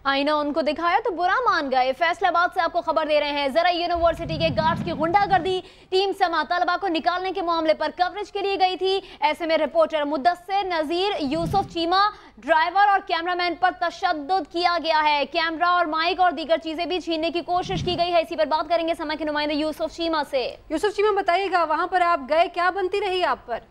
आईना उनको दिखाया तो बुरा मान गए। फैसलाबाद से आपको खबर दे रहे हैं। जरा यूनिवर्सिटी के गार्ड्स की गुंडागर्दी, टीम समा तलबा को निकालने के मामले पर कवरेज के लिए गई थी। ऐसे में रिपोर्टर मुदस्सिर नजीर, यूसुफ चीमा, ड्राइवर और कैमरामैन पर तशद्दुद किया गया है। कैमरा और माइक और दीगर चीजें भी छीनने की कोशिश की गई है। इसी पर बात करेंगे समा के नुमाइंदे यूसुफ चीमा से। यूसुफ चीमा, बताइएगा वहाँ पर आप गए, क्या बनती रही आप पर?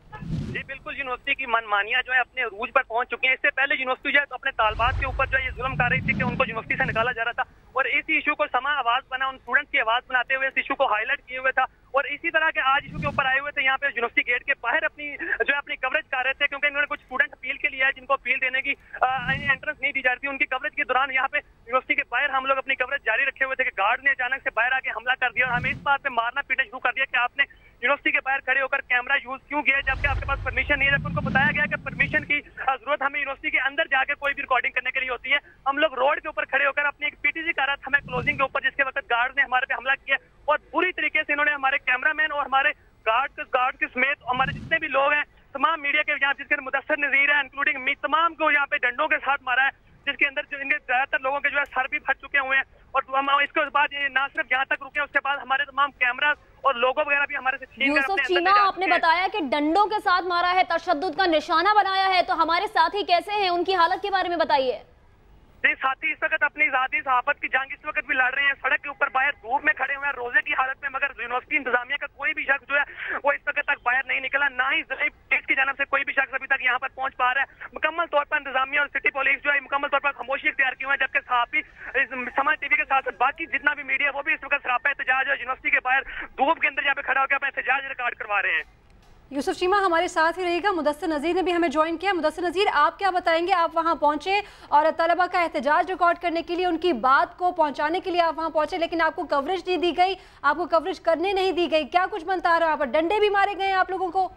जी बिल्कुल, यूनिवर्सिटी की मनमानियां जो है अपने रूज पर पहुंच चुकी हैं। इससे पहले यूनिवर्सिटी जो है अपने तालबात के ऊपर जो है ये जुल्म कर रही थी कि उनको यूनिवर्सिटी से निकाला जा रहा था, और इसी इशू को समा आवाज बना, उन स्टूडेंट्स की आवाज बनाते हुए इस इशू को हाईलाइट किए हुए था। और इसी तरह के आज इशू के ऊपर आए हुए थे यहाँ पे यूनिवर्सिटी गेट के बाहर अपनी कवरेज कर रहे थे, क्योंकि इन्होंने कुछ स्टूडेंट अपील के लिए है जिनको अपील देने की एंट्रेंस नहीं दी जा रही थी। उनकी कवरेज के दौरान यहाँ पे यूनिवर्सिटी के बाहर हम लोग अपनी कवरेज जारी रखे हुए थे कि गार्ड ने अचानक से बाहर आके हमला कर दिया और हमें इस बात पे मारना पीटना शुरू कर दिया कि आपने यूनिवर्सिटी के बाहर खड़े होकर कैमरा यूज क्यों किया जबकि आपके पास परमिशन नहीं है। जब उनको बताया गया कि परमिशन की जरूरत हमें यूनिवर्सिटी के अंदर जाकर कोई भी रिकॉर्डिंग करने के लिए होती है, हम लोग रोड के ऊपर खड़े होकर अपनी एक पीटीसी कर रहा था हमें क्लोजिंग के ऊपर, जिसके वक्त गार्ड ने हमारे पे हमला किया और बुरी तरीके से इन्होंने हमारे कैमरामैन और हमारे गार्ड के समेत हमारे जितने भी लोग हैं, तमाम मीडिया के यहाँ जिसके मुदस्सिर नजीर है इंक्लूडिंग मी, तमाम को यहाँ पे डंडों के साथ मारा है, जिसके अंदर इनके ज्यादातर लोगों के जो है सर भी फट चुके हुए हैं। और इसके बाद ये ना सिर्फ यहाँ तक रुके, उसके बाद हमारे तमाम कैमरा और लोगो वगैरह भी हमारे से छीन कर यूसुफ चीमा, आपने बताया कि डंडों के साथ मारा है, तशद्दुद का निशाना बनाया है, तो हमारे साथी कैसे हैं, उनकी हालत के बारे में बताइए। साथी इस वक्त अपनी ज़ाती सहाफत की जंग इस वक्त भी लड़ रहे हैं, सड़क के ऊपर बाहर धूप में खड़े हुए हैं रोजे की हालत में, मगर यूनिवर्सिटी इंतजामिया का कोई भी शख्स जो है वो इस वक्त तक बाहर नहीं निकला, ना ही पुलिस की जानब से कोई भी शख्स अभी तक यहाँ पर पहुंच पा रहा है। मुकम्मल तौर पर इंतजामिया और सिटी पुलिस जो है मुकम्मल तौर पर खामोशी इख्तियार की हुई है, जबकि सहाफी समाज टीवी के साथ बाकी जितना भी मीडिया वो भी इस वक्त सरापा एहतजाज है यूनिवर्सिटी के बाहर धूप के अंदर यहाँ पे खड़ा होकर अपना एहतजाज रिकॉर्ड करवा रहे हैं। यूसुफ चीमा हमारे साथ ही रहेगा। मुदस्सिर नज़ीर ने भी हमें ज्वाइन किया। मुदस्सिर नज़ीर, आप क्या बताएंगे? आप वहां पहुंचे और तलबा का एहतजाज रिकॉर्ड करने के लिए, उनकी बात को पहुंचाने के लिए आप वहां पहुंचे, लेकिन आपको कवरेज नहीं दी गई, आपको कवरेज करने नहीं दी गई। क्या कुछ बनता रहा? पर डंडे भी मारे गए आप लोगों को?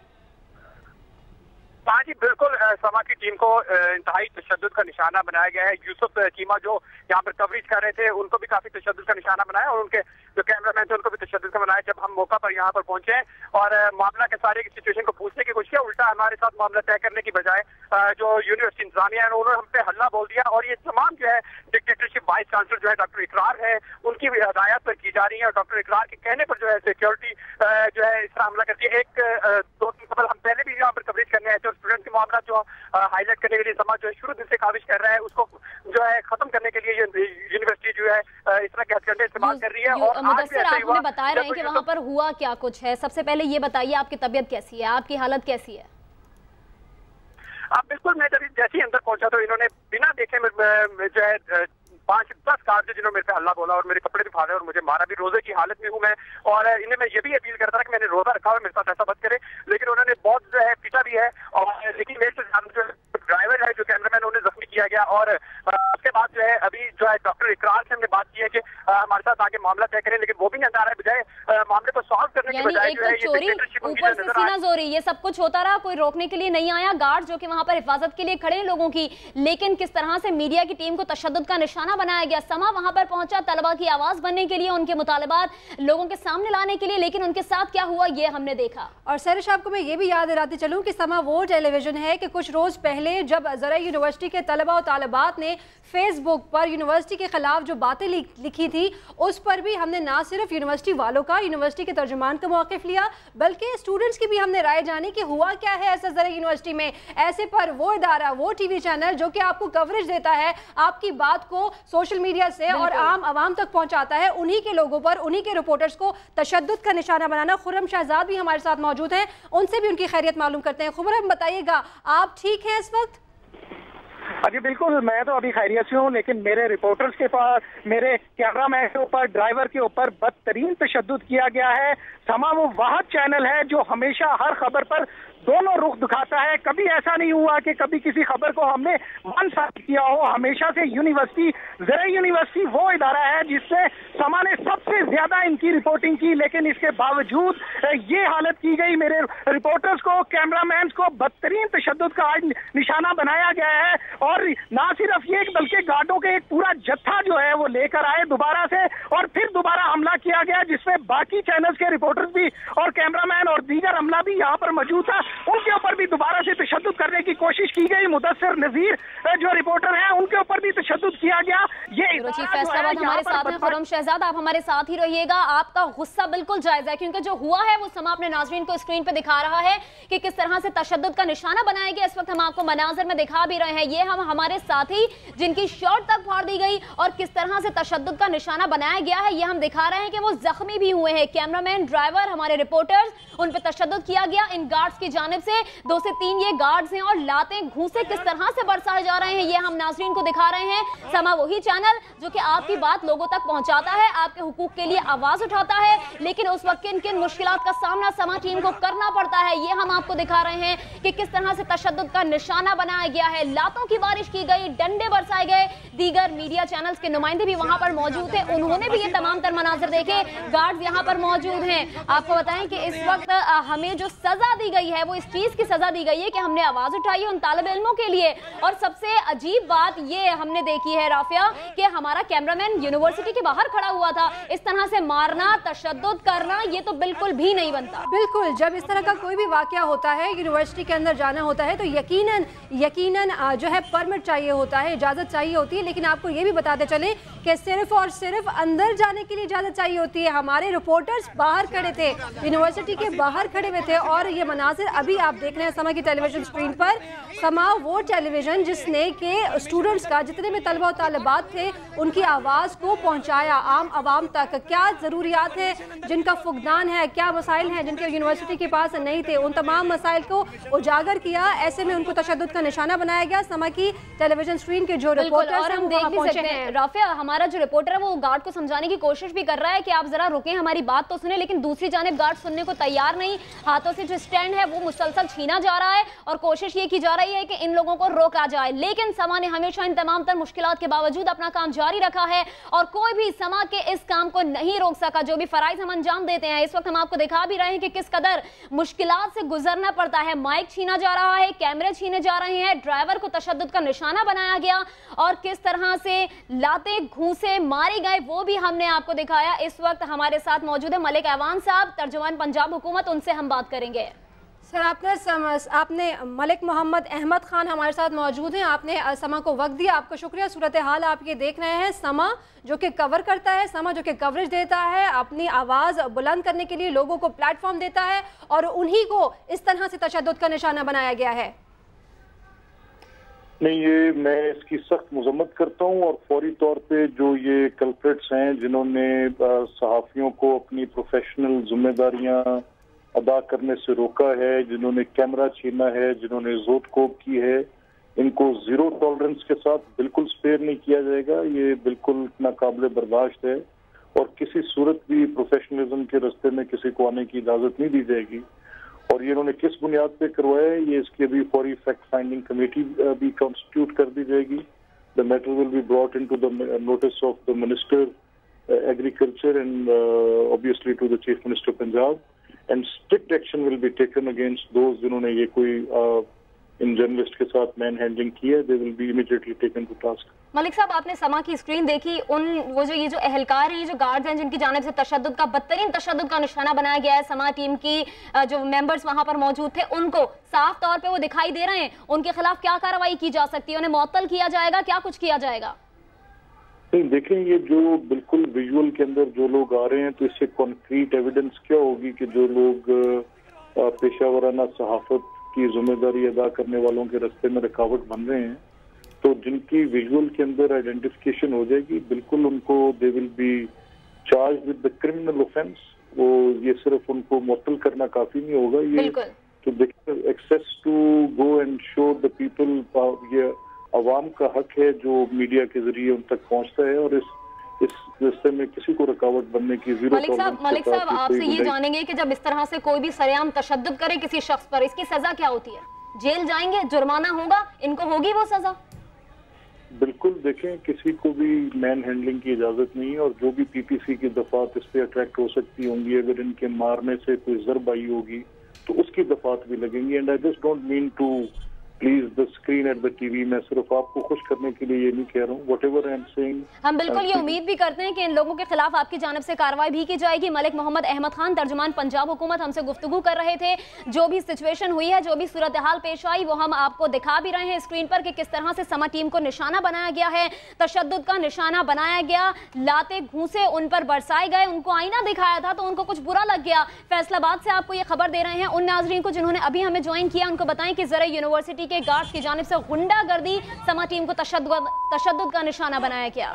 हाँ जी बिल्कुल, समा की टीम को इंतहाई तशद्दुद का निशाना बनाया गया है। यूसुफ चीमा जो यहाँ पर कवरेज कर रहे थे उनको भी काफी तशद्दुद का निशाना बनाया और उनके जो कैमरामैन थे उनको भी तशद्दुद का बनाया। जब हम मौका पर यहाँ पर पहुंचे और मामला के सारे सिचुएशन को पूछने की कोशिश किया, उल्टा हमारे साथ मामला तय करने की बजाय जो यूनिवर्सिटी इंतजामिया है उन्होंने हम पे हल्ला बोल दिया। और ये तमाम जो है डिक्टेटरशिप वाइस चांसलर जो है डॉक्टर इकरार है उनकी भी हदायत पर की जा रही है और डॉक्टर इकरार के कहने पर जो है सिक्योरिटी जो है इस तरह हमला करती है। एक दो दिन कबल हम पहले भी यहाँ पर कवरेज करने आए थे और स्टूडेंट के मामला जो हाईलाइट करने के लिए समाज जो है शुरू दिन से काविश कर रहा है, उसको जो है खत्म करने के लिए यूनिवर्सिटी जो है इस तरह के हथकंडे इस्तेमाल कर रही है। और मुदस्सिर, आपने बता रहे हैं कि वहाँ पर हुआ क्या कुछ है, सबसे पहले ये बताइए आपकी तबीयत कैसी है, आपकी हालत कैसी है? आप बिल्कुल, मैं जब जैसे ही अंदर पहुंचा तो इन्होंने बिना देखे जो है 5-10 कार थे जिन्होंने मेरे पे हल्ला बोला और मेरे कपड़े भी फाड़े और मुझे मारा भी। रोजे की हालत में हूँ मैं और इन्हें मैं ये भी अपील करता था कि मैंने रोजा रखा हुआ, मेरे साथ ऐसा मत करे, लेकिन उन्होंने बहुत जो है पीटा भी है। और लेकिन मेरे से जो ड्राइवर है जो कैमरामैन उन्हें जख्मी किया गया। और उसके बाद जो है अभी जो है डॉक्टर इकरार से हमने बात की है कि हमारे साथ आगे मामला तय करें, लेकिन वो भी नहीं आ रहा है। बजाय मामले को सॉल्व करने की बजाय जो है ऊपर से सीना जोरी, ये सब कुछ होता रहा, कोई रोकने के लिए नहीं आया। गार्ड जो कि वहां पर हिफाजत के लिए खड़े हैं लोगों की, लेकिन किस तरह से मीडिया की टीम को तशद्दुद का निशाना बनाया गया। समा वहां पर पहुंचा तलबा की आवाज बनने के लिए, उनके मुतालिबात लोगों के सामने लाने के लिए, लेकिन उनके साथ क्या हुआ ये हमने देखा। और सैरिश, आपको मैं ये भी याद दिलाती चलूं कि समा वो टेलीविजन है कि कुछ रोज पहले जब जरा यूनिवर्सिटी के तलबा और तालिबात ने फेसबुक पर यूनिवर्सिटी के खिलाफ जो बातें लिखी थी, उस पर भी हमने ना सिर्फ यूनिवर्सिटी वालों का, यूनिवर्सिटी के तर्जुमान का मौक़िफ़ लिया, बल्कि स्टूडेंट्स की भी हमने राय जानी कि हुआ क्या है ऐसा जरा यूनिवर्सिटी में। ऐसे पर वो इदारा, वो टीवी चैनल जो कि आपको कवरेज देता है, आपकी बात को सोशल मीडिया से और आम आवाम तक पहुंचाता है, उन्हीं के लोगों पर, उन्हीं के रिपोर्टर्स को तशद्दुद का निशाना बनाना। खुर्रम शहजाद भी हमारे साथ मौजूद हैं, उनसे भी उनकी खैरियत मालूम करते हैं। खुर्रम, बताइएगा आप ठीक हैं इस वक्त? जी बिल्कुल, मैं तो अभी खैरियत से हूँ, लेकिन मेरे रिपोर्टर्स के पास, मेरे कैमरामैन के ऊपर, ड्राइवर के ऊपर बदतरीन तशद्दुद किया गया है। समा वो वाहिद चैनल है जो हमेशा हर खबर पर दोनों रुख दिखाता है। कभी ऐसा नहीं हुआ कि कभी किसी खबर को हमने वन साइड किया हो। हमेशा से यूनिवर्सिटी वो इदारा है जिससे समा ने सबसे ज्यादा इनकी रिपोर्टिंग की, लेकिन इसके बावजूद ये हालत की गई। मेरे रिपोर्टर्स को, कैमरामैन को बदतरीन तशद्दुद का आज निशाना बनाया गया है। और ना सिर्फ ये बल्कि गार्डों के एक पूरा जत्था जो है वो लेकर आए दोबारा से और फिर दोबारा हमला किया किया गया, जिसमें बाकी चैनल्स के रिपोर्टर्स भी और कैमरामैन और दीगर अमला भी यहाँ पर मौजूद था। उनके ऊपर भी दोबारा से तशद्दुद करने की कोशिश की गई। मुदस्सिर नजीर जो रिपोर्टर हैं उनके ऊपर भी तशद्दुद किया गया। ये चीफ फैसलाबाद हमारे साथ हैं। खुर्रम शहजाद, आप हमारे साथ ही रहिएगा। आपका गुस्सा बिल्कुल जायज है, क्योंकि जो हुआ है वो समा अपने नाज़रीन को स्क्रीन पे दिखा रहा है कि किस तरह से तशद्दुद का निशाना बनाया गया। इस वक्त हम आपको मनाजर में दिखा भी रहे हैं। ये हम हमारे साथी जिनकी शर्ट तक फाड़ दी गई और किस तरह से तशद्दुद का निशाना बनाया गया है, ये हम दिखा रहे हैं कि वो जख्मी भी हुए हैं। कैमरामैन, ड्राइवर, हमारे रिपोर्टर्स, उन पर तशद्दुद किया गया इन गार्ड्स की जानिब से। 2 से 3 ये गार्ड्स हैं और लातें घूंसे किस तरह से बरसाए जा रहे हैं, ये हम नाज़रीन को दिखा रहे हैं। समा वही चैनल जो कि आपकी बात लोगों तक पहुंचाता है, आपके हुकूक के लिए आवाज उठाता है, लेकिन उस वक्त किन किन मुश्किलात का सामना समा टीम को करना पड़ता है, ये हम आपको दिखा रहे हैं कि किस तरह से तशद्दुद का निशाना बनाया गया है। लातों की बारिश की गई, डंडे बरसाए गए। दीगर मीडिया चैनल्स के नुमाइंदे भी वहां पर मौजूद थे, उन्होंने भी ये तमाम तर मनाजिर देखे। गार्ड्स यहाँ पर मौजूद हैं। आपको बताएं कि इस वक्त हमें जो सजा दी गई है वो इस चीज की सजा दी गई है कि हमने आवाज उठाई उन तालिब इल्मों के लिए। और सबसे अजीब बात ये हमने देखी है राफिया कि हमारा कैमरामैन यूनिवर्सिटी के बाहर खड़ा हुआ था। इस तरह से मारना, तशद्दुद करना, ये तो बिल्कुल भी नहीं बनता। बिल्कुल, जब इस तरह का कोई भी वाकया होता है, यूनिवर्सिटी के अंदर जाना होता है, तो यकीनन जो है परमिट चाहिए होता है, इजाज़त चाहिए होती है। लेकिन आपको ये भी बताते चले कि सिर्फ और सिर्फ अंदर जाने के लिए इजाज़त चाहिए होती है। हमारे रिपोर्टर्स बाहर खड़े थे, यूनिवर्सिटी के बाहर खड़े हुए थे। और ये मनाजिर अभी आप देख रहे हैं समा की टेलीविजन स्क्रीन पर। समा वो टेलीविजन जिसने के स्टूडेंट्स का, जितने भी तलबा और तालिबात थे, उनकी आवाज़ को पहुँचाया आम आवाम तक। क्या ज़रूरियात है जिनका फुकदान है, क्या मसाइल हैं जिनके यूनिवर्सिटी के पास नहीं थे, उन तमाम मसाइल को उजागर किया। ऐसे में उनको तशद्दुद का निशाना बनाया गया। समा की टेलीविजन स्क्रीन के जो रिपोर्टर और हम देख भी सकते हैं राफिया, हमारा जो रिपोर्टर है वो गार्ड को समझाने की कोशिश भी कर रहा है कि आप जरा रुकें, हमारी बात तो सुने, लेकिन दूसरी जानिब गार्ड सुनने को तैयार नहीं। हाथों से जो स्टैंड है वो मुसलसल छीना जा रहा है और कोशिश ये की जा रही है कि इन लोगों को रोका जाए। लेकिन समा ने हमेशा इन तमाम तर मुश्किलात के बावजूद अपना काम जारी रखा है और कोई भी समा के इस काम को नहीं रोक सका। जो भी फराइज हम अंजाम देते हैं, इस वक्त हम आपको दिखा भी रहे हैं कि किस कदर मुश्किलात से गुजरना पड़ता है। माइक छीना जा रहा है, कैमरे छीने जा रहे हैं, ड्राइवर को तशद्दुद का निशाना बनाया गया और किस तरह से लाते घूंसे मारे गए वो भी हमने आपको दिखाया। इस वक्त हमारे साथ मौजूद है मलिक ऐवान साहब, तर्जुमान पंजाब हुकूमत, उनसे हम बात करेंगे। सर, आपने मलिक मोहम्मद अहमद खान हमारे साथ मौजूद हैं। आपने समा को वक्त दिया, आपका शुक्रिया। सूरत हाल आप ये देख रहे हैं, समा जो कि कवर करता है, समा जो कि कवरेज देता है, अपनी आवाज़ बुलंद करने के लिए लोगों को प्लेटफॉर्म देता है और उन्हीं को इस तरह से तशद्दुद का निशाना बनाया गया है। नहीं, ये मैं इसकी सख्त मजम्मत करता हूँ और फौरी तौर पे जो ये कल्प्रिट्स हैं जिन्होंने सहाफ़ियों को अपनी प्रोफेशनल जिम्मेदारियां अदा करने से रोका है, जिन्होंने कैमरा छीना है, जिन्होंने जोतकोब की है, इनको जीरो टॉलरेंस के साथ बिल्कुल स्पेयर नहीं किया जाएगा। ये बिल्कुल नाकाबिले बर्दाश्त है और किसी सूरत भी प्रोफेशनलिज्म के रास्ते में किसी को आने की इजाज़त नहीं दी जाएगी। और ये इन्होंने किस बुनियाद पे करवाया है, ये इसकी अभी फौरी फैक्ट फाइंडिंग कमेटी भी कॉन्स्टिट्यूट कर दी जाएगी। The matter will be brought into the notice of the minister agriculture and obviously to the chief minister Punjab and strict action will be taken against those जिन्होंने ये कोई इन जर्नलिस्ट के साथ man handling की है। They will be immediately taken to task. मलिक साहब, आपने समा की स्क्रीन देखी, ये जो एहलकार हैं, जो गार्ड्स हैं जिनकी जानिब से तशद्दुद का, बदतरीन तशद्दुद का निशाना बनाया गया है, समा टीम की जो मेंबर्स वहां पर मौजूद थे उनको साफ तौर पे वो दिखाई दे रहे हैं। उनके खिलाफ क्या कार्रवाई की जा सकती है, उन्हें मुअत्तल किया जाएगा, क्या कुछ किया जाएगा? नहीं, देखें, ये जो बिल्कुल विजुअल के अंदर जो लोग आ रहे हैं तो इससे कॉन्क्रीट एविडेंस क्या होगी कि जो लोग पेशावराना सहाफत की जिम्मेदारी अदा करने वालों के रास्ते में रुकावट बन रहे हैं, तो जिनकी विजुअल के अंदर आइडेंटिफिकेशन हो जाएगी, बिल्कुल उनको दे will B charge with the criminal offence. वो ये सिर्फ उनको मुअत्तल करना काफी नहीं होगा, ये तो देखिए access to go and show the people, ये अवाम का हक है जो मीडिया के जरिए उन तक पहुंचता है और इस रास्ते में किसी को रुकावट बनने की जीरो टॉलरेंस। मलिक साहब, आपसे ये जानेंगे कि जब इस तरह से कोई भी सरेआम तशद्दुद करे किसी शख्स पर, इसकी सजा क्या होती है? जेल जाएंगे, जुर्माना होगा, इनको होगी वो सजा? बिल्कुल, देखें, किसी को भी मैन हैंडलिंग की इजाजत नहीं है और जो भी पीपीसी की दफात इस पे अट्रैक्ट हो सकती होंगी, अगर इनके मारने से कोई जर्ब आई होगी तो उसकी दफात भी लगेंगी। And I just don't mean to please the screen at the TV. मैं सिर्फ आपको खुश करने के लिए ये नहीं कह रहा हूँ, व्हाटएवर आई एम सेइंग। हम बिल्कुल ये उम्मीद भी करते हैं कि इन लोगों के खिलाफ आपकी जानिब से कार्रवाई भी की जाएगी। मलिक मोहम्मद अहमद खान, तर्जुमान पंजाब हुकूमत, हमसे गुफ्तगू कर रहे थे। जो भी सिचुएशन हुई है, जो भी सूरत हाल पेश आई, वो हम आपको दिखा भी रहे हैं स्क्रीन पर कि किस तरह से समा टीम को निशाना बनाया गया है, तशद्दुद का निशाना बनाया गया, लाते घूंसे उन पर बरसाए गए, उनको आईना दिखाया था तो उनको कुछ बुरा लग गया। फैसलाबाद से आपको ये खबर दे रहे हैं उन नाजरीन को जिन्होंने अभी हमें ज्वाइन किया, उनको बताएं कि ज़रा यूनिवर्सिटी के गार्ड्स की जानिब से गुंडागर्दी, समा टीम को तशद्दुद का निशाना बनाया गया।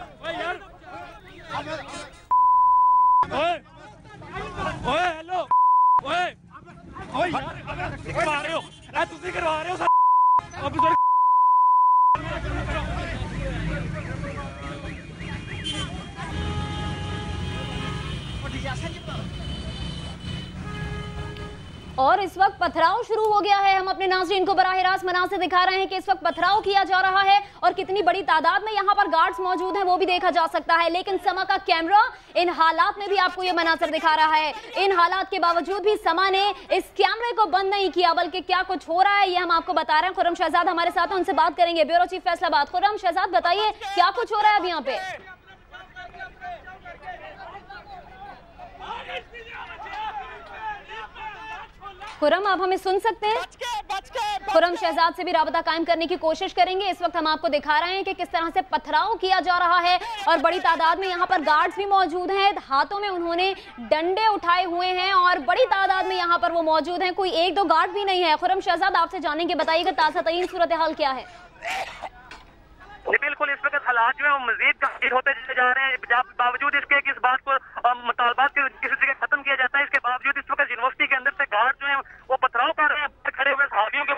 और इस वक्त पथराव शुरू हो गया है। हम अपने नाज़रीन को बराह रास्त मनाज़िर दिखा रहे हैं कि इस वक्त पथराव किया जा रहा है और कितनी बड़ी तादाद में यहाँ पर गार्ड्स मौजूद हैं वो भी देखा जा सकता है। लेकिन समा का कैमरा इन हालात में भी आपको ये मनाज़िर दिखा रहा है। इन हालात के बावजूद भी समा ने इस कैमरे को बंद नहीं किया, बल्कि क्या कुछ हो रहा है ये हम आपको बता रहे हैं। खुर्रम शहजाद हमारे साथ हैं, उनसे बात करेंगे। ब्यूरो चीफ फैसलाबाद खुर्रम शहजाद, बताइए क्या कुछ हो रहा है अब यहाँ पे? खुर्रम, आप हमें सुन सकते हैं? खुर्रम शहजाद से भी राबता कायम करने की कोशिश करेंगे। इस वक्त हम आपको दिखा रहे हैं कि किस तरह से पथराव किया जा रहा है और बड़ी तादाद में यहाँ पर गार्ड्स भी मौजूद हैं। हाथों में उन्होंने डंडे उठाए हुए हैं और बड़ी तादाद में यहाँ पर वो मौजूद हैं, कोई एक दो गार्ड भी नहीं है। खुर्रम शहजाद, आपसे जानेंगे, बताइएगा ताज़ा तरीन सूरत हाल क्या है? जी बिल्कुल, इस वक्त हालात जो है वो मजीद गंभीर होते जा रहे हैं। बावजूद इसके कि इस बात को मुतालबात के किसी जगह खत्म किया जाता है, इसके बावजूद इस वक्त यूनिवर्सिटी के अंदर से गार्ड जो है वो पथराव कर रहे हैं। खड़े हुए सहाबियों के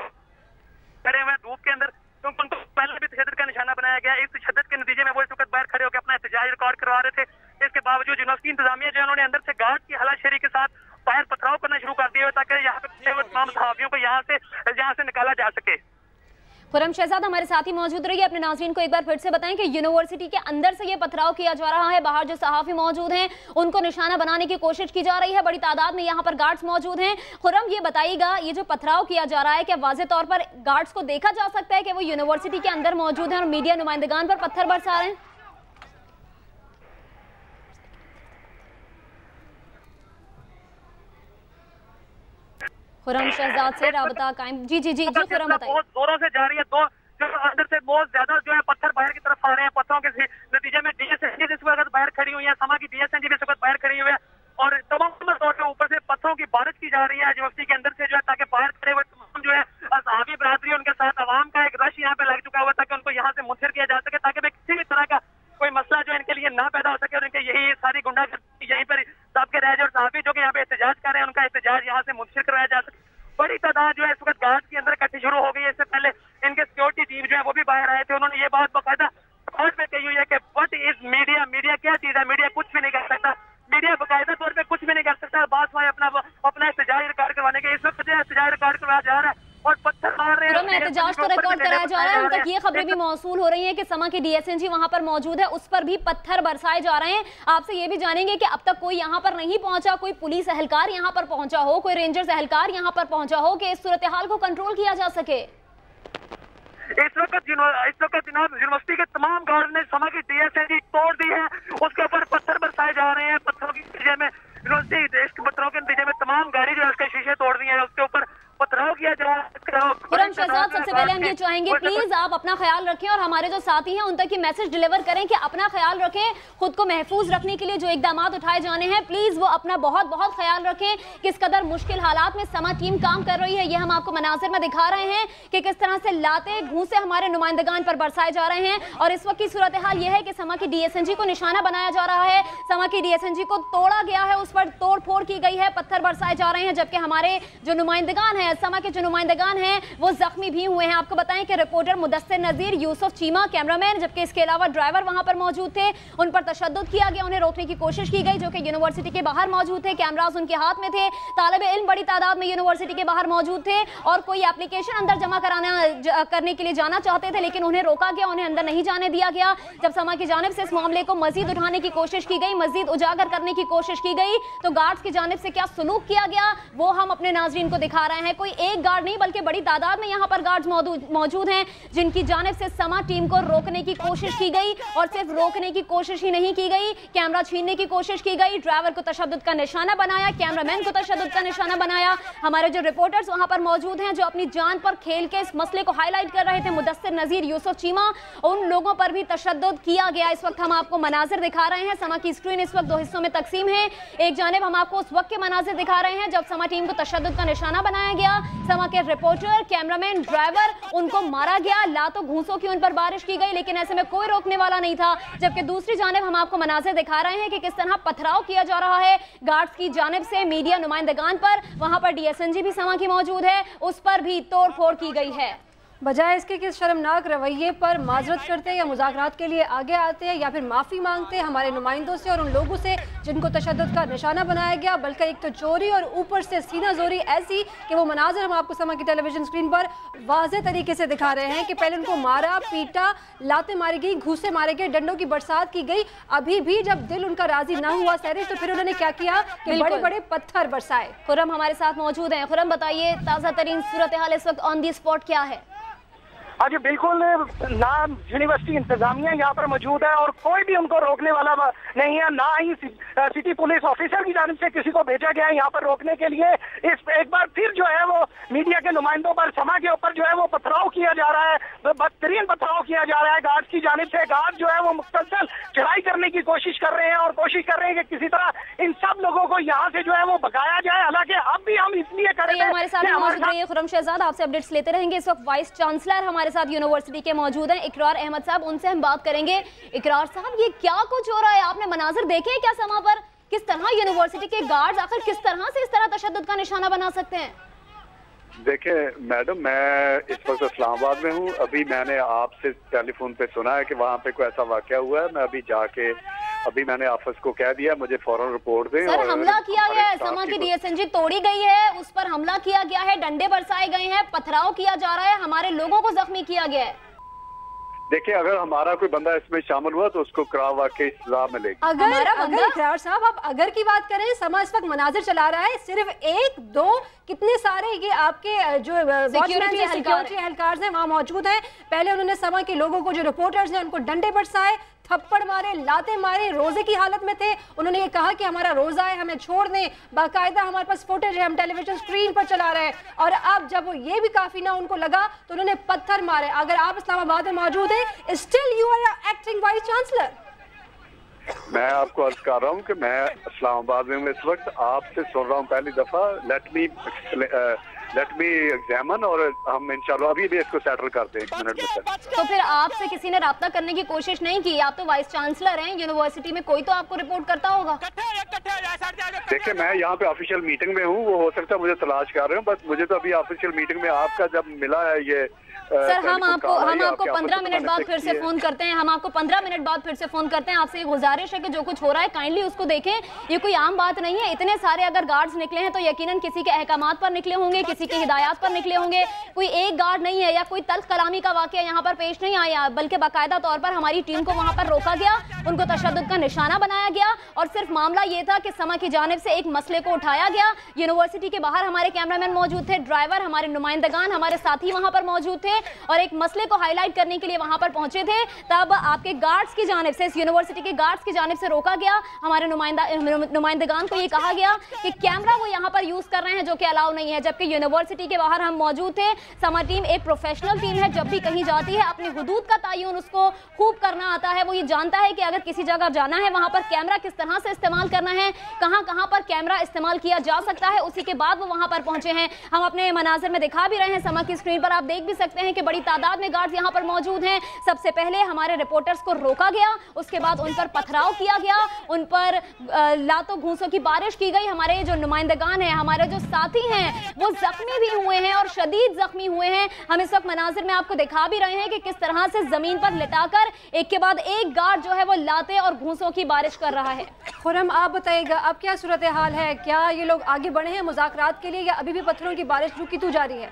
खड़े हुए धूप के अंदर, क्योंकि उनको पहले भी तशद्दुद का निशाना बनाया गया। इस तशद्दुद के नतीजे में वो इस वक्त बाहर खड़े होकर अपना एहतजाज रिकॉर्ड करवा रहे थे। इसके बावजूद यूनिवर्सिटी इंतजामिया जो है उन्होंने अंदर से गार्ड की हलाशेरी के साथ बाहर पथराव करना शुरू कर दिया ताकि यहाँ पे तमाम सहाबियों को यहाँ से निकाला जा सके। खुर्रम शहजाद हमारे साथ ही मौजूद रहिए। अपने नाज़रीन को एक बार फिर से बताएं कि यूनिवर्सिटी के अंदर से ये पथराव किया जा रहा है, बाहर जो सहाफ़ी मौजूद हैं उनको निशाना बनाने की कोशिश की जा रही है, बड़ी तादाद में यहाँ पर गार्ड्स मौजूद हैं। खुर्रम, ये बताइएगा, ये जो पथराव किया जा रहा है, क्या वाज़े तौर पर गार्ड्स को देखा जा सकता है कि वो यूनिवर्सिटी के अंदर मौजूद हैं और मीडिया नुमाइंदगान पर पत्थर बरसा रहे हैं? खुर्रम शहजाद से राबता कायम। जी खुर्रम, बताइए। बहुत जोरों से जा रही है, दो जो अंदर से बहुत ज्यादा जो है पत्थर बाहर की तरफ आ रहे हैं। पत्थरों के नतीजे में डीएसएनजी इस वक्त बाहर खड़ी हुई है, समा की डीएसएनजी भी इस वक्त बाहर खड़ी हुई है और तमाम तौर पर ऊपर से पत्थरों की बारिश की जा रही है यूनिवर्सिटी के अंदर से जो है, ताकि बाहर खड़े हुए तमाम जो है सहाबी बरादरी उनके साथ आवाम का एक रश यहाँ पे लग चुका हुआ ताकि उनको यहाँ से मुंसर किया जा सके, ताकि किसी भी तरह का कोई मसला जो इनके लिए ना पैदा हो सके और इनके यही सारी गुंडागर्दी यहीं पर सबके रह जाए और सहाबी जो कि यहाँ पे एहतजाज कर रहे हैं उनका एहतजाज यहाँ से मुंसर करवाया जा सके। बड़ी तादाद जो है इस वक्त गार्ड के अंदर इकट्ठी शुरू हो गई है। इससे पहले इनके सिक्योरिटी टीम जो है वो भी बाहर आए थे, उन्होंने ये बात बाकायदा कोर्ट में कही हुई है कि व्हाट इज मीडिया, मीडिया क्या चीज है, मीडिया कुछ भी नहीं कर सकता, मीडिया बाकायदा तौर पे कुछ भी नहीं कर सकता। बात वहाँ अपना एहतजाज रिकॉर्ड करवाने के इस वक्त जो एहतजाज रिकॉर्ड करवाया जा रहा है और पत्थर मार रहे हैं। एहतजाज तो रिकॉर्ड कराया जा रहा है। उन तक ये खबरें भी मौसूल हो रही हैं कि समा की डीएसएनजी वहां पर मौजूद है, उस पर भी पत्थर बरसाए जा रहे हैं। आपसे ये भी जानेंगे कि अब तक कोई यहाँ पर नहीं पहुंचा, कोई पुलिस एहलकार यहाँ पर पहुंचा हो, कोई रेंजर्स एहलकार यहाँ पर पहुंचा हो कि इस सूरत हाल को कंट्रोल किया जा सके? इस वक्त जनाब यूनिवर्सिटी के तमाम गार्ड ने समा की डीएसएनजी तोड़ दी है, उसके ऊपर पत्थर बरसाए जा रहे हैं। पत्थरों के नतीजे में यूनिवर्सिटी पत्थरों के नतीजे में तमाम गाड़ी जो है उसके शीशे तोड़ दिए हैं, उसके ऊपर पथराव किया जा रहा है। खुर्रम शहजाद, सबसे पहले हम ये चाहेंगे प्लीज आप अपना ख्याल रखें और हमारे जो साथी हैं उन तक ये मैसेज डिलीवर करें कि अपना ख्याल रखें, खुद को महफूज रखने के लिए जो इकदाम उठाए जाने हैं प्लीज वो अपना बहुत बहुत ख्याल रखें। किस कदर मुश्किल हालात में समा टीम काम कर रही है ये हम आपको मनाजिर में दिखा रहे हैं कि किस तरह से लाते घूंसे हमारे नुमाइंदगान पर बरसाए जा रहे हैं। और इस वक्त की सूरत हाल यह है कि समा की डीएसएनजी को निशाना बनाया जा रहा है, समा की डीएसएनजी को तोड़ा गया है, उस पर तोड़ फोड़ की गई है, पत्थर बरसाए जा रहे हैं, जबकि हमारे जो नुमाइंदगान हैं, समा के जो नुमाइंदगान हैं वो जख्मी भी हुए हैं। आपको बताएं कि रिपोर्टर मुदस्सिर नजीर, यूसुफ चीमा कैमरामैन, जबकि इसके अलावा ड्राइवर वहां पर मौजूद थे, उन पर तशद्दुद किया गया, उन्हें रोकने की कोशिश की गई जो कि यूनिवर्सिटी के बाहर मौजूद थे, कैमरास उनके हाथ में थे, तालिब इल्म बड़ी तादाद में यूनिवर्सिटी के बाहर मौजूद थे और कोई एप्लीकेशन अंदर जमा करने के लिए जाना चाहते थे लेकिन उन्हें रोका गया, उन्हें अंदर नहीं जाने दिया गया। जब समा की जानिब से इस मामले को मजीद उठाने की कोशिश की गई, मजीद उजागर करने की कोशिश की गई तो गार्ड्स की जानिब से क्या सलूक किया गया वो हम अपने नाजरीन को दिखा रहे हैं। कोई एक गार्ड नहीं बल्कि बड़ी तादाद में यहाँ पर पर गार्ड्स मौजूद हैं जिनकी जानिब से समा टीम को रोकने की कोशिश की गई, और सिर्फ रोकने की कोशिश ही नहीं की गई, कैमरा छीनने की कोशिश की गई, ड्राइवर को तशद्दुद का निशाना बनाया, कैमरामैन को तशद्दुद का निशाना बनाया। हमारे जो रिपोर्टर्स वहां पर मौजूद हैं जो अपनी जान पर खेल के इस मसले को हाईलाइट कर रहे थे, मुदस्सिर नजीर, यूसुफ चीमा, उन लोगों पर भी तशद्दुद किया गया। इस वक्त हम आपको मनाजिर दिखा रहे हैं। समा की स्क्रीन इस वक्त दो हिस्सों में तकसीम है। एक जानिब हम आपको उस वक्त के मनाजिर दिखा रहे हैं जब समा टीम को तशद्दुद का निशाना बनाया गया, समा के रिपोर्टर, कैमरामैन, ड्राइवर, उनको मारा गया, लातों घूंसों की उन पर बारिश की गई, लेकिन ऐसे में कोई रोकने वाला नहीं था। जबकि दूसरी जानिब हम आपको मनाजिर दिखा रहे हैं कि किस तरह पथराव किया जा रहा है गार्ड्स की जानिब से मीडिया नुमाइंदगान पर। वहां पर डीएसएनजी भी समा की मौजूद है, उस पर भी तोड़ फोड़ की गई है। बजाय इसके कि शर्मनाक रवैये पर माजरत करते हैं या मुज़ाकरात के लिए आगे आते हैं या फिर माफ़ी मांगते हैं हमारे नुमाइंदों से और उन लोगों से जिनको तशद्दुद का निशाना बनाया गया, बल्कि एक तो चोरी और ऊपर से सीना जोरी ऐसी कि वो मनाज़र हम आपको समा की टेलीविजन स्क्रीन पर वाज़ेह तरीके से दिखा रहे हैं कि पहले उनको मारा पीटा, लातें मारी गई, घूसे मारे गए, डंडों की बरसात की गई। अभी भी जब दिल उनका राजी ना हुआ सहरिश, तो फिर उन्होंने क्या किया कि बड़े बड़े पत्थर बरसाए। खुरम हमारे साथ मौजूद हैं। खुरम, बताइए ताज़ा तरीन सूरत हाल इस वक्त ऑन दी स्पॉट क्या है? हाँ जी बिल्कुल, ना यूनिवर्सिटी इंतजामिया यहाँ पर मौजूद है और कोई भी उनको रोकने वाला नहीं है, ना ही सिटी पुलिस ऑफिसर की जानिब से किसी को भेजा गया है यहाँ पर रोकने के लिए। इस एक बार फिर जो है वो मीडिया के नुमाइंदों पर, समा के ऊपर जो है वो पथराव किया जा रहा है, बदतरीन पथराव किया जा रहा है गार्ड्स की जानिब से। गार्ड जो है वो मुसलसल चढ़ाई करने की कोशिश कर रहे हैं और कोशिश कर रहे हैं कि किसी तरह इन सब लोगों को यहाँ से जो है वो भगाया जाए। हालांकि अब भी हम इसलिए करें, हमारे साथ मौजूद रहिए खुरम शहजाद, आपसे अपडेट्स लेते रहेंगे। इस वक्त वाइस चांसलर हमारे साथ यूनिवर्सिटी के मौजूद हैं, इकरार अहमद साहब, उनसे हम बात करेंगे। इकरार साहब, ये क्या कुछ हो रहा है? आपने मनाजिर देखे हैं क्या समा पर? किस तरह यूनिवर्सिटी के गार्ड्स आखिर किस तरह से इस तरह तशद्दुद का निशाना बना सकते हैं? देखिए मैडम, मैं इस वक्त इस्लामाबाद में हूँ। अभी मैंने आपसे टेलीफोन पे सुना है कि वहाँ पे कोई ऐसा वाकया हुआ है। मैं अभी जाके मैंने ऑफिस को कह दिया मुझे फौरन रिपोर्ट दें। सर, हमला किया गया है, समा की डीएसएनजी तोड़ी गई है, उस पर हमला किया गया है, डंडे बरसाए गए हैं, पथराव किया जा रहा है, हमारे लोगों को जख्मी किया गया है। देखिए, अगर हमारा कोई बंदा इसमें शामिल हुआ तो उसको करावा के सजा मिलेगी। अगर इकरार साहब आप अगर की बात करें, समा इस वक्त मनाजिर चला रहा है, सिर्फ एक दो कितने सारे ये आपके जो सिक्योरिटी एहलकार हैं वहाँ मौजूद हैं। पहले उन्होंने समा के लोगों को, जो रिपोर्टर्स हैं, उनको डंडे बरसाए, थप्पड़ मारे, लाते मारे, रोजे की हालत में थे। उन्होंने ये कहा कि हमारा रोजा है, हमें छोड़ दें। बाकायदा हमारे पास फुटेज है, हम टेलीविजन स्क्रीन पर चला रहे हैं। और अब जब वो ये भी काफी ना उनको लगा तो उन्होंने पत्थर मारे। अगर आप इस्लामाबाद में मौजूद हैं, still you are acting vice chancellor. मैं आपको अर्ज कर रहा हूँ कि मैं इस्लामाबाद में इस वक्त आपसे सुन रहा हूँ पहली दफा। लेट मी एग्जामिन और हम इंशाल्लाह अभी भी इसको सेटल करते हैं 1 मिनट में। तो फिर आपसे किसी ने राब्ता करने की कोशिश नहीं की? आप तो वाइस चांसलर हैं यूनिवर्सिटी में, कोई तो आपको रिपोर्ट करता होगा। देखिए, मैं यहाँ पे ऑफिशियल मीटिंग में हूँ, वो हो सकता है मुझे तलाश कर रहे हो, बस मुझे तो अभी ऑफिशियल मीटिंग में आपका जब मिला है ये। सर, हम आपको 15 मिनट बाद फिर से फोन करते हैं। हम आपको 15 मिनट बाद फिर से फोन करते हैं। आपसे गुजारिश है कि जो कुछ हो रहा है काइंडली उसको देखें। ये कोई आम बात नहीं है। इतने सारे अगर गार्ड्स निकले हैं तो यकीनन किसी के अहकामात पर निकले होंगे, किसी के हिदायत पर निकले होंगे। कोई एक गार्ड नहीं है या कोई तल्ख कलामी का वाकया यहाँ पर पेश नहीं आया, बल्कि बाकायदा तौर पर हमारी टीम को वहां पर रोका गया, उनको तशद्दुद का निशाना बनाया गया। और सिर्फ मामला ये था कि समा की जानिब से एक मसले को उठाया गया। यूनिवर्सिटी के बाहर हमारे कैमरामैन मौजूद थे, ड्राइवर, हमारे नुमाइंदगान, हमारे साथी वहां पर मौजूद थे और एक मसले को हाईलाइट करने के लिए वहां पर पहुंचे थे। तब आपके गार्ड्स की जानिब से, इस यूनिवर्सिटी के गार्ड्स की जानिब से रोका गया। हमारे नुमाइंदगान को ये कहा गया कि कैमरा वो यहां पर यूज कर रहे हैं जो कि अलाउ नहीं है, जबकि यूनिवर्सिटी के बाहर हम मौजूद थे। समा टीम एक प्रोफेशनल टीम है, जब भी कहीं जाती है अपनी हुदूद का तयन उसको खूब करना आता है। वो ये जानता है कि अगर किसी जगह जाना है वहां पर कैमरा किस तरह से इस्तेमाल करना है, कहां पर कैमरा इस्तेमाल किया जा सकता है, उसी के बाद वो वहां पर पहुंचे हैं। हम अपने मनाजिर में दिखा भी रहे हैं, समा की स्क्रीन पर आप देख भी सकते हैं कि बड़ी तादाद में गार्ड्स यहां पर मौजूद हैं। सबसे पहले हमारे रिपोर्टर्स को रोका गया, उसके बाद उन पर पथराव किया गया, उन पर लातों घूंसों की बारिश की गई। हमारे जो नुमाइंदगान हैं, हमारे जो साथी हैं, वो जख्मी भी हुए हैं और शदीद जख्मी हुए हैं। हम इस वक्त मनाजिर में आपको दिखा भी रहे हैं कि किस तरह से जमीन पर लिटाकर एक के बाद एक गार्ड जो है वो लाते और घूंसों की बारिश कर रहा है। खुरम, आप बताइएगा अब क्या सूरत हाल है? क्या ये लोग आगे बढ़े हैं मुज़ाकरात के लिए या अभी भी पत्थरों की बारिश रुकी तो जारी है?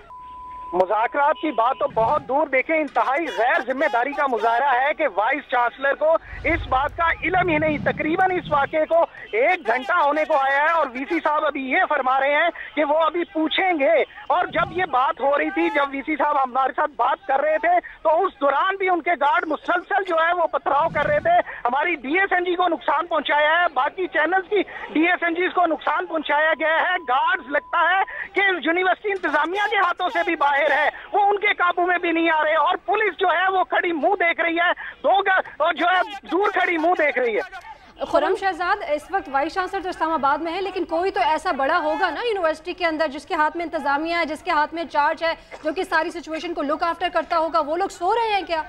मुज़ाकरात की बात तो बहुत दूर, देखें इंतहाई गैर जिम्मेदारी का मुजाहरा है कि वाइस चांसलर को इस बात का इल्म ही नहीं। तकरीबन इस वाक़े को 1 घंटा होने को आया है और वीसी साहब अभी ये फरमा रहे हैं कि वो अभी पूछेंगे। और जब ये बात हो रही थी, जब वीसी साहब हमारे साथ बात कर रहे थे, तो उस दौरान भी उनके गार्ड मुसलसल जो है वो पथराव कर रहे थे। हमारी डीएसएनजी को नुकसान पहुंचाया है, बाकी चैनल्स की डीएसएनजी को नुकसान पहुंचाया गया है। गार्ड्स लगता है कि यूनिवर्सिटी इंतजामिया के हाथों से भी बाहर है, वो उनके काबू में भी नहीं आ रहे। और पुलिस जो है वो खड़ी मुंह देख रही है, और जो है दूर खड़ी मुंह देख रही है। खुर्रम शहजाद, इस वक्त वाइस चांसलर तो इस्लामाबाद में है, लेकिन कोई तो ऐसा बड़ा होगा ना यूनिवर्सिटी के अंदर जिसके हाथ में इंतजामिया है, जिसके हाथ में चार्ज है, जो कि सारी सिचुएशन को लुक आफ्टर करता होगा। वो लोग सो रहे हैं क्या?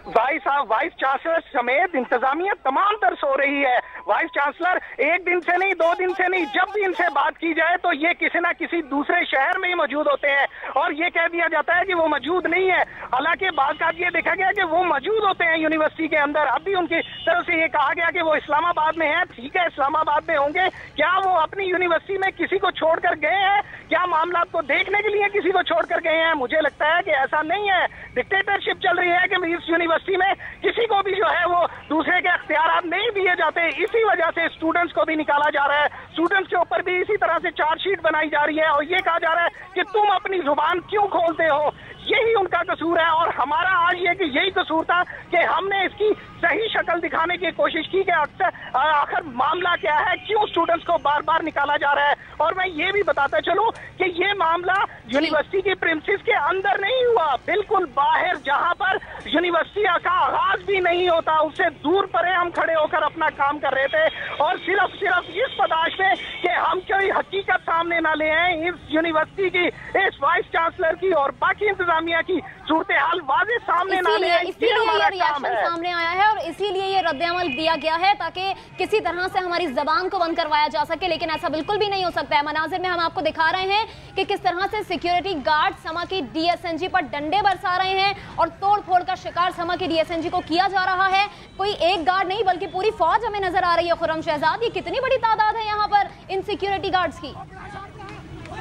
वाइस चांसलर समेत इंतजामिया तमाम तर सो रही है। वाइस चांसलर 1 दिन से नहीं, 2 दिन से नहीं, जब भी इनसे बात की जाए तो ये किसी ना किसी दूसरे शहर में ही मौजूद होते हैं और ये कह दिया जाता है कि वो मौजूद नहीं है। हालांकि बात का ये देखा गया कि वो मौजूद होते हैं यूनिवर्सिटी के अंदर। अभी उनकी तरफ से ये कहा गया कि वो इस्लामाबाद में है। ठीक है, इस्लामाबाद में होंगे, क्या वो अपनी यूनिवर्सिटी में किसी को छोड़कर गए हैं? क्या मामला को देखने के लिए किसी को छोड़कर गए हैं? मुझे लगता है कि ऐसा नहीं है। डिक्टेटरशिप चल रही है कि इस यूनिवर्सिटी में किसी को भी जो है वो दूसरे के अख्तियारात नहीं दिए जाते। इसी वजह से स्टूडेंट्स को भी निकाला जा रहा है, स्टूडेंट्स के ऊपर भी इसी तरह से चार्जशीट बनाई जा रही है और ये कहा जा रहा है कि तुम अपनी जुबान क्यों खोलते हो। यही उनका कसूर है और हमारा आज ये कि यही कसूर था कि हमने इसकी सही शक्ल दिखाने की कोशिश की कि अक्सर आखिर मामला क्या है, क्यों स्टूडेंट्स को बार बार निकाला जा रहा है। और मैं ये भी बताता चलूं कि ये मामला यूनिवर्सिटी के प्रिमिसेस के अंदर नहीं हुआ, बिल्कुल बाहर, जहां पर यूनिवर्सिटी का आगाज भी नहीं होता, उससे दूर पर हम खड़े होकर अपना काम कर रहे थे। और सिर्फ इस पदाश में कि हम कोई हकीकत सामने ना ले आए, इस यूनिवर्सिटी की, इस वाइस चांसलर की और बाकी इंतजामिया की सूरत हाल वाज़ेह सामने ना ले आए, ये हमारा काम है। सामने आया है और इसीलिए ये रद्द-ए-अमल दिया गया है ताकि किसी तरह से हमारी जबान को बंद करवाया जा सके, लेकिन ऐसा बिल्कुल भी नहीं हो सकता है। मनाजिर में हम आपको दिखा रहे हैं कि किस तरह से सिक्योरिटी गार्ड समा की डीएसएनजी पर डंडे बरसा रहे हैं और तोड़ फोड़ का शिकार समा की डीएसएनजी को किया जा रहा है। कोई एक गार्ड नहीं बल्कि पूरी फौज हमें नजर आ रही है। खुर्रम शहजाद, ये कितनी बड़ी तादाद है यहाँ पर इन सिक्योरिटी गार्ड्स की?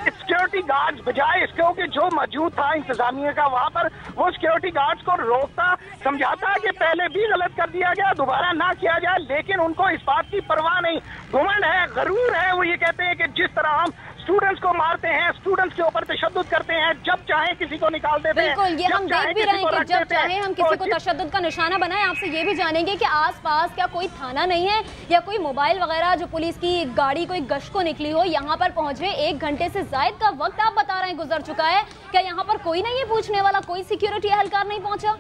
सिक्योरिटी गार्ड्स बजाय इसके कि जो मौजूद था इंतजामिया का, वहां पर वो सिक्योरिटी गार्ड्स को रोकता, समझाता कि पहले भी गलत कर दिया गया, दोबारा ना किया जाए, लेकिन उनको इस बात की परवाह नहीं, घुमंड है, गरूर है। वो ये कहते हैं कि जिस तरह हम स्टूडेंट्स को मारते हैं, स्टूडेंट्स के ऊपर तशद्दुद करते हैं, जब चाहे किसी को निकाल देते हैं। बिल्कुल, ये हम देख भी रहे हैं कि जब चाहे हम किसी को तशद्दुद का निशाना बनाएं। आपसे ये भी जानेंगे कि आसपास क्या कोई थाना नहीं है या कोई मोबाइल वगैरह जो पुलिस की गाड़ी कोई गश्त को निकली हो, यहाँ पर पहुंचे 1 घंटे से जायद का वक्त आप बता रहे हैं गुजर चुका है, क्या यहाँ पर कोई नहीं है पूछने वाला, कोई सिक्योरिटी एहलकार नहीं पहुंचा?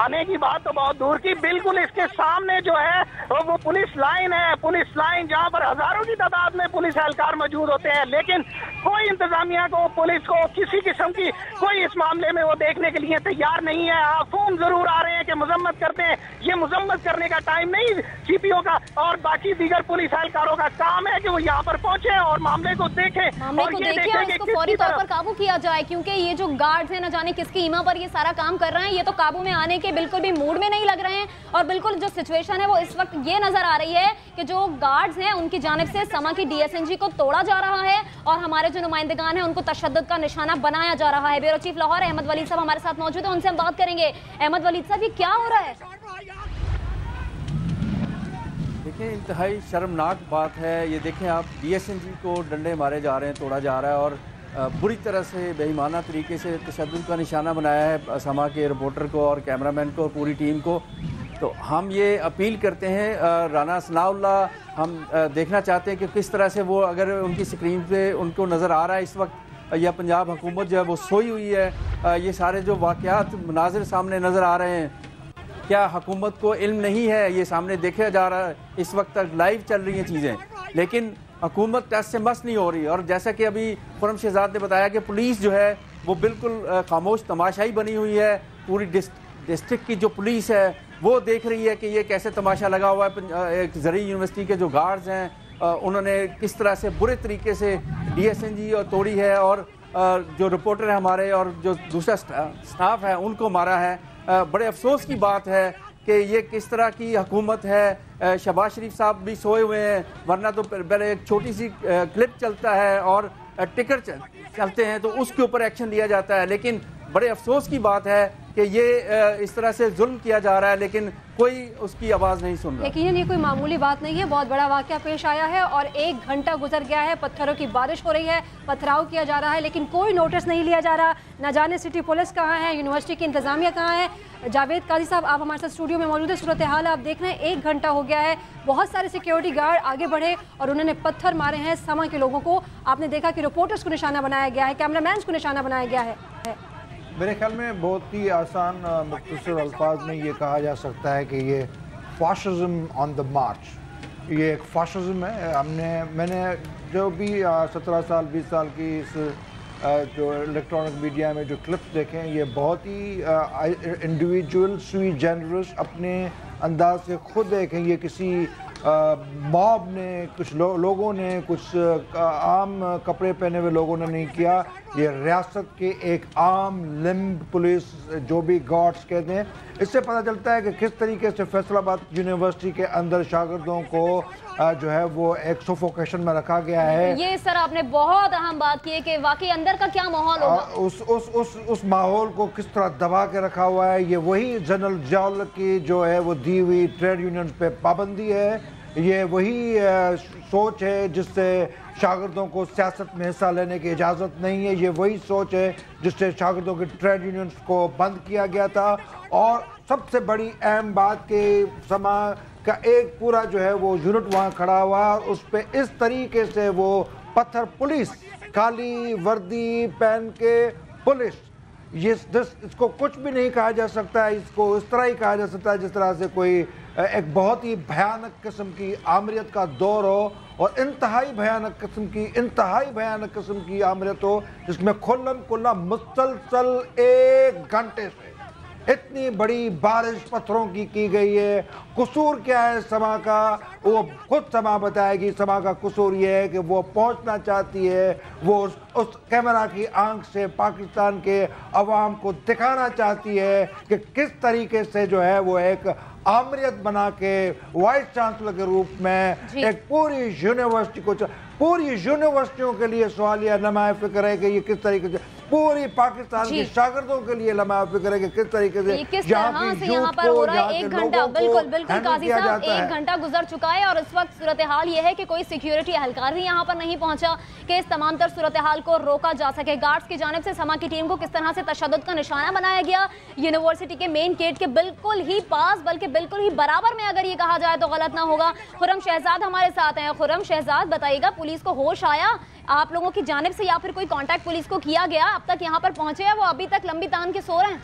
आने की बात तो बहुत दूर की, बिल्कुल इसके सामने जो है वो पुलिस लाइन है, पुलिस लाइन जहां पर हजारों की तादाद में पुलिस एहलकार मौजूद होते हैं, लेकिन कोई इंतजामिया को, पुलिस को किसी किस्म की कोई इस मामले में वो देखने के लिए तैयार नहीं है। फोन जरूर आ रहे हैं कि मजम्मत करते हैं, ये मजम्मत करने का टाइम नहीं सीपीओ का और बाकी दीगर पुलिस एहलकारों का काम है कि वो यहाँ पर पहुंचे और मामले को देखें और ये देखें कि इसको फौरी तौर पर काबू किया जाए, क्योंकि ये जो गार्ड्स हैं न जाने किसकी ईमा पर ये सारा काम कर रहे हैं, ये तो काबू में आने के बिल्कुल भी मूड में नहीं लग रहे हैं। और बिल्कुल जो सिचुएशन है वो इस वक्त ये नजर आ रही है कि जो गार्ड्स हैं उनकी जानिब से समा की डीएसएनजी को तोड़ा जा रहा है और हमारे जो नुमाइंदगान हैं उनको तशद्दुद का निशाना बनाया जा रहा है। ब्यूरो चीफ लाहौर अहमद वलीद साहब हमारे साथ मौजूद है, उनसे हम बात करेंगे। अहमद वलीद साहब, ये क्या हो रहा है? देखिए, इंतहाई शर्मनाक बात है ये। देखें आप, डीएसएनजी को डंडे मारे जा रहे हैं, तोड़ा जा रहा है और बुरी तरह से बेईमाना तरीके से तशद्दुद का निशाना बनाया है समा के रिपोर्टर को और कैमरामैन को, पूरी टीम को। तो हम ये अपील करते हैं, राना सनाउल्लाह, हम देखना चाहते हैं कि किस तरह से वो, अगर उनकी स्क्रीन पे उनको नज़र आ रहा है इस वक्त, या पंजाब हुकूमत जो है वो सोई हुई है, ये सारे जो वाक़यात मनाज़िर सामने नज़र आ रहे हैं, क्या हुकूमत को इल्म नहीं है? ये सामने देखा जा रहा है, इस वक्त तक लाइव चल रही हैं चीज़ें, लेकिन हुकूमत टस से मस नहीं हो रही। और जैसा कि अभी खुर्रम शहजाद ने बताया कि पुलिस जो है वो बिल्कुल खामोश तमाशाई बनी हुई है। पूरी डिस्ट्रिक्ट की जो पुलिस है वो देख रही है कि ये कैसे तमाशा लगा हुआ है। एक ज़री यूनिवर्सिटी के जो गार्ड्स हैं उन्होंने किस तरह से बुरे तरीके से डीएसएनजी और तोड़ी है और जो रिपोर्टर है हमारे और जो दूसरा स्टाफ है उनको मारा है। बड़े अफसोस की बात है कि ये किस तरह की हुकूमत है। शहबाज शरीफ साहब भी सोए हुए हैं, वरना तो पहले एक छोटी सी क्लिप चलता है और टिकट चलते हैं तो उसके ऊपर एक्शन लिया जाता है। लेकिन बड़े अफसोस की बात है कि ये इस तरह से जुल्म किया जा रहा है, लेकिन कोई उसकी आवाज़ नहीं सुन रहा। यकीनन ये कोई मामूली बात नहीं है, बहुत बड़ा वाकया पेश आया है और 1 घंटा गुजर गया है, पत्थरों की बारिश हो रही है, पथराव किया जा रहा है, लेकिन कोई नोटिस नहीं लिया जा रहा। न जाने सिटी पुलिस कहाँ है, यूनिवर्सिटी की इंतजामिया कहाँ है। जावेद काजी साहब, आप हमारे साथ स्टूडियो में मौजूद है, सूरत हाल आप देख रहे हैं। 1 घंटा हो गया है, बहुत सारे सिक्योरिटी गार्ड आगे बढ़े और उन्होंने पत्थर मारे हैं समा के लोगों को। आपने देखा कि रिपोर्टर्स को निशाना बनाया गया है, कैमरामैन को निशाना बनाया गया है। मेरे ख्याल में बहुत ही आसान मुख्तसर अल्फाज में ये कहा जा सकता है कि ये फाशिज्म ऑन द मार्च, ये एक फाशिज्म है। मैंने जो भी 17 साल 20 साल की इस जो इलेक्ट्रॉनिक मीडिया में जो क्लिप्स देखे हैं, ये बहुत ही इंडिविजुअल सुई जेनरस अपने अंदाज से खुद देखें। ये किसी मॉब ने, कुछ लोगों ने, कुछ आम कपड़े पहने हुए लोगों ने नहीं किया। ये रियासत के एक आम लिम्ब पुलिस, जो भी गार्ड्स कहते हैं, इससे पता चलता है कि किस तरीके से फैसलाबाद यूनिवर्सिटी के अंदर शागिर्दों को जो है वो एक सोफोकेशन में रखा गया है। ये सर आपने बहुत अहम बात की है कि वाकई अंदर का क्या माहौल होगा। उस माहौल को किस तरह दबा के रखा हुआ है। ये वही जनरल जॉल की जो है वो दी हुई ट्रेड यूनियन पे पाबंदी है, ये वही सोच है जिससे शागिर्दों को सियासत में हिस्सा लेने की इजाज़त नहीं है, ये वही सोच है जिससे शागिर्दों के ट्रेड यूनियंस को बंद किया गया था। और सबसे बड़ी अहम बात कि समा का एक पूरा जो है वो यूनिट वहाँ खड़ा हुआ और उस पर इस तरीके से वो पत्थर, पुलिस काली वर्दी पहन के पुलिस, इसको कुछ भी नहीं कहा जा सकता है, इसको इस तरह ही कहा जा सकता है जिस तरह से कोई एक बहुत ही भयानक किस्म की आमरीत का दौर हो और इंतहाई भयानक किस्म की आमरीत हो, जिसमें खुल्लम खुल्ला मुसलसल 1 घंटे से इतनी बड़ी बारिश पत्थरों की गई है। कसूर क्या है समा का, वो खुद समा बताएगी। समा का कसूर ये है कि वो पहुंचना चाहती है, वो उस कैमरा की आंख से पाकिस्तान के अवाम को दिखाना चाहती है कि किस तरीके से जो है वो एक आमरीत बना के वाइस चांसलर के रूप में एक पूरी यूनिवर्सिटियों के लिए सवालिया लम्हा फिक्र है कि ये किस तरीके से पूरी पाकिस्तान के शागिर्दों के लिए लम्हा फिक्र है कि किस तरीके से यहाँ पर हो रहा है। 1 घंटा बिल्कुल काजी साहब, 1 घंटा गुजर चुका है और इस वक्त सूरत हाल ये है कि कोई सिक्योरिटी एहलकार भी यहाँ पर नहीं पहुंचा कि इस तमाम तर सूरत हाल को रोका जा सके। गार्ड्स की जानिब से समा की टीम को किस तरह से तशद्दुद का निशाना बनाया गया यूनिवर्सिटी के मेन गेट के बिल्कुल ही पास, बल्कि बिल्कुल ही बराबर में, अगर ये कहा जाए तो गलत ना होगा। खुर्रम शहजाद हमारे साथ हैं। खुर्रम शहजाद, बताइएगा, पुलिस को होश आया आप लोगों की जानिब से या फिर कोई कांटेक्ट पुलिस को किया गया? अब तक यहाँ पर पहुंचे हैं, वो अभी तक लंबी तान के सो रहे हैं?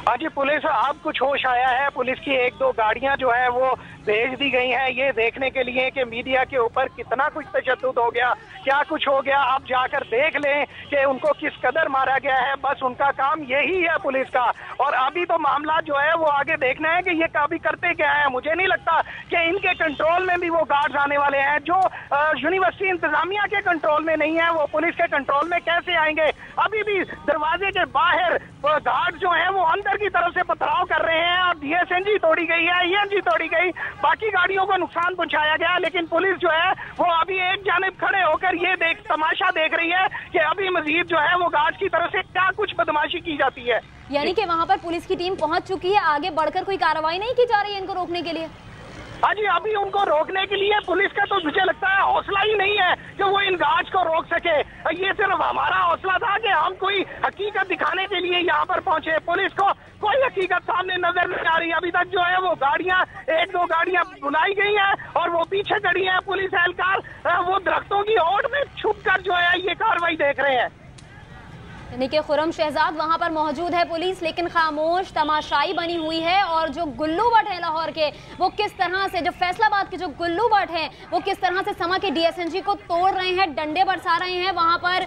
हाँ जी, पुलिस अब कुछ होश आया है। पुलिस की 1-2 गाड़ियां जो है वो भेज दी गई हैं ये देखने के लिए कि मीडिया के ऊपर कितना कुछ तशद्दुद हो गया, क्या कुछ हो गया। आप जाकर देख लें कि उनको किस कदर मारा गया है। बस उनका काम यही है पुलिस का। और अभी तो मामला जो है वो आगे देखना है कि ये कभी करते क्या है। मुझे नहीं लगता कि इनके कंट्रोल में भी वो गार्ड्स आने वाले हैं। जो यूनिवर्सिटी इंतजामिया के कंट्रोल में नहीं है वो पुलिस के कंट्रोल में कैसे आएंगे। अभी भी दरवाजे के बाहर गार्ड जो है वो अंदर की तरफ से पथराव कर रहे हैं और DSNG तोड़ी गई है, ENG तोड़ी गई, बाकी गाड़ियों को नुकसान पहुंचाया गया। लेकिन पुलिस जो है वो अभी एक जानिब खड़े होकर ये तमाशा देख रही है कि अभी मजीद जो है वो गार्ड की तरफ से क्या कुछ बदमाशी की जाती है। यानी कि वहां पर पुलिस की टीम पहुंच चुकी है, आगे बढ़कर कोई कार्रवाई नहीं की जा रही है इनको रोकने के लिए? हाँ जी, अभी उनको रोकने के लिए पुलिस का तो मुझे लगता है हौसला ही नहीं है कि वो इन गार्ड्स को रोक सके। ये सिर्फ हमारा हौसला था कि हम कोई हकीकत दिखाने के लिए यहाँ पर पहुंचे। पुलिस को कोई हकीकत सामने नजर नहीं आ रही। अभी तक जो है वो गाड़ियाँ, 1-2 गाड़ियाँ बुलाई गई हैं और वो पीछे खड़ी हैं। पुलिस एहलकार वो दरख्तों की ओट में छुप कर जो है ये कार्रवाई देख रहे हैं। यानी कि खुर्रम शहजाद वहां पर मौजूद है पुलिस, लेकिन खामोश तमाशाई बनी हुई है। और जो गुल्लू भट्ट है लाहौर के, वो किस तरह से, जो फैसलाबाद के जो गुल्लू भट्ट हैं, वो किस तरह से समा के DSNG को तोड़ रहे हैं, डंडे बरसा रहे हैं। वहां पर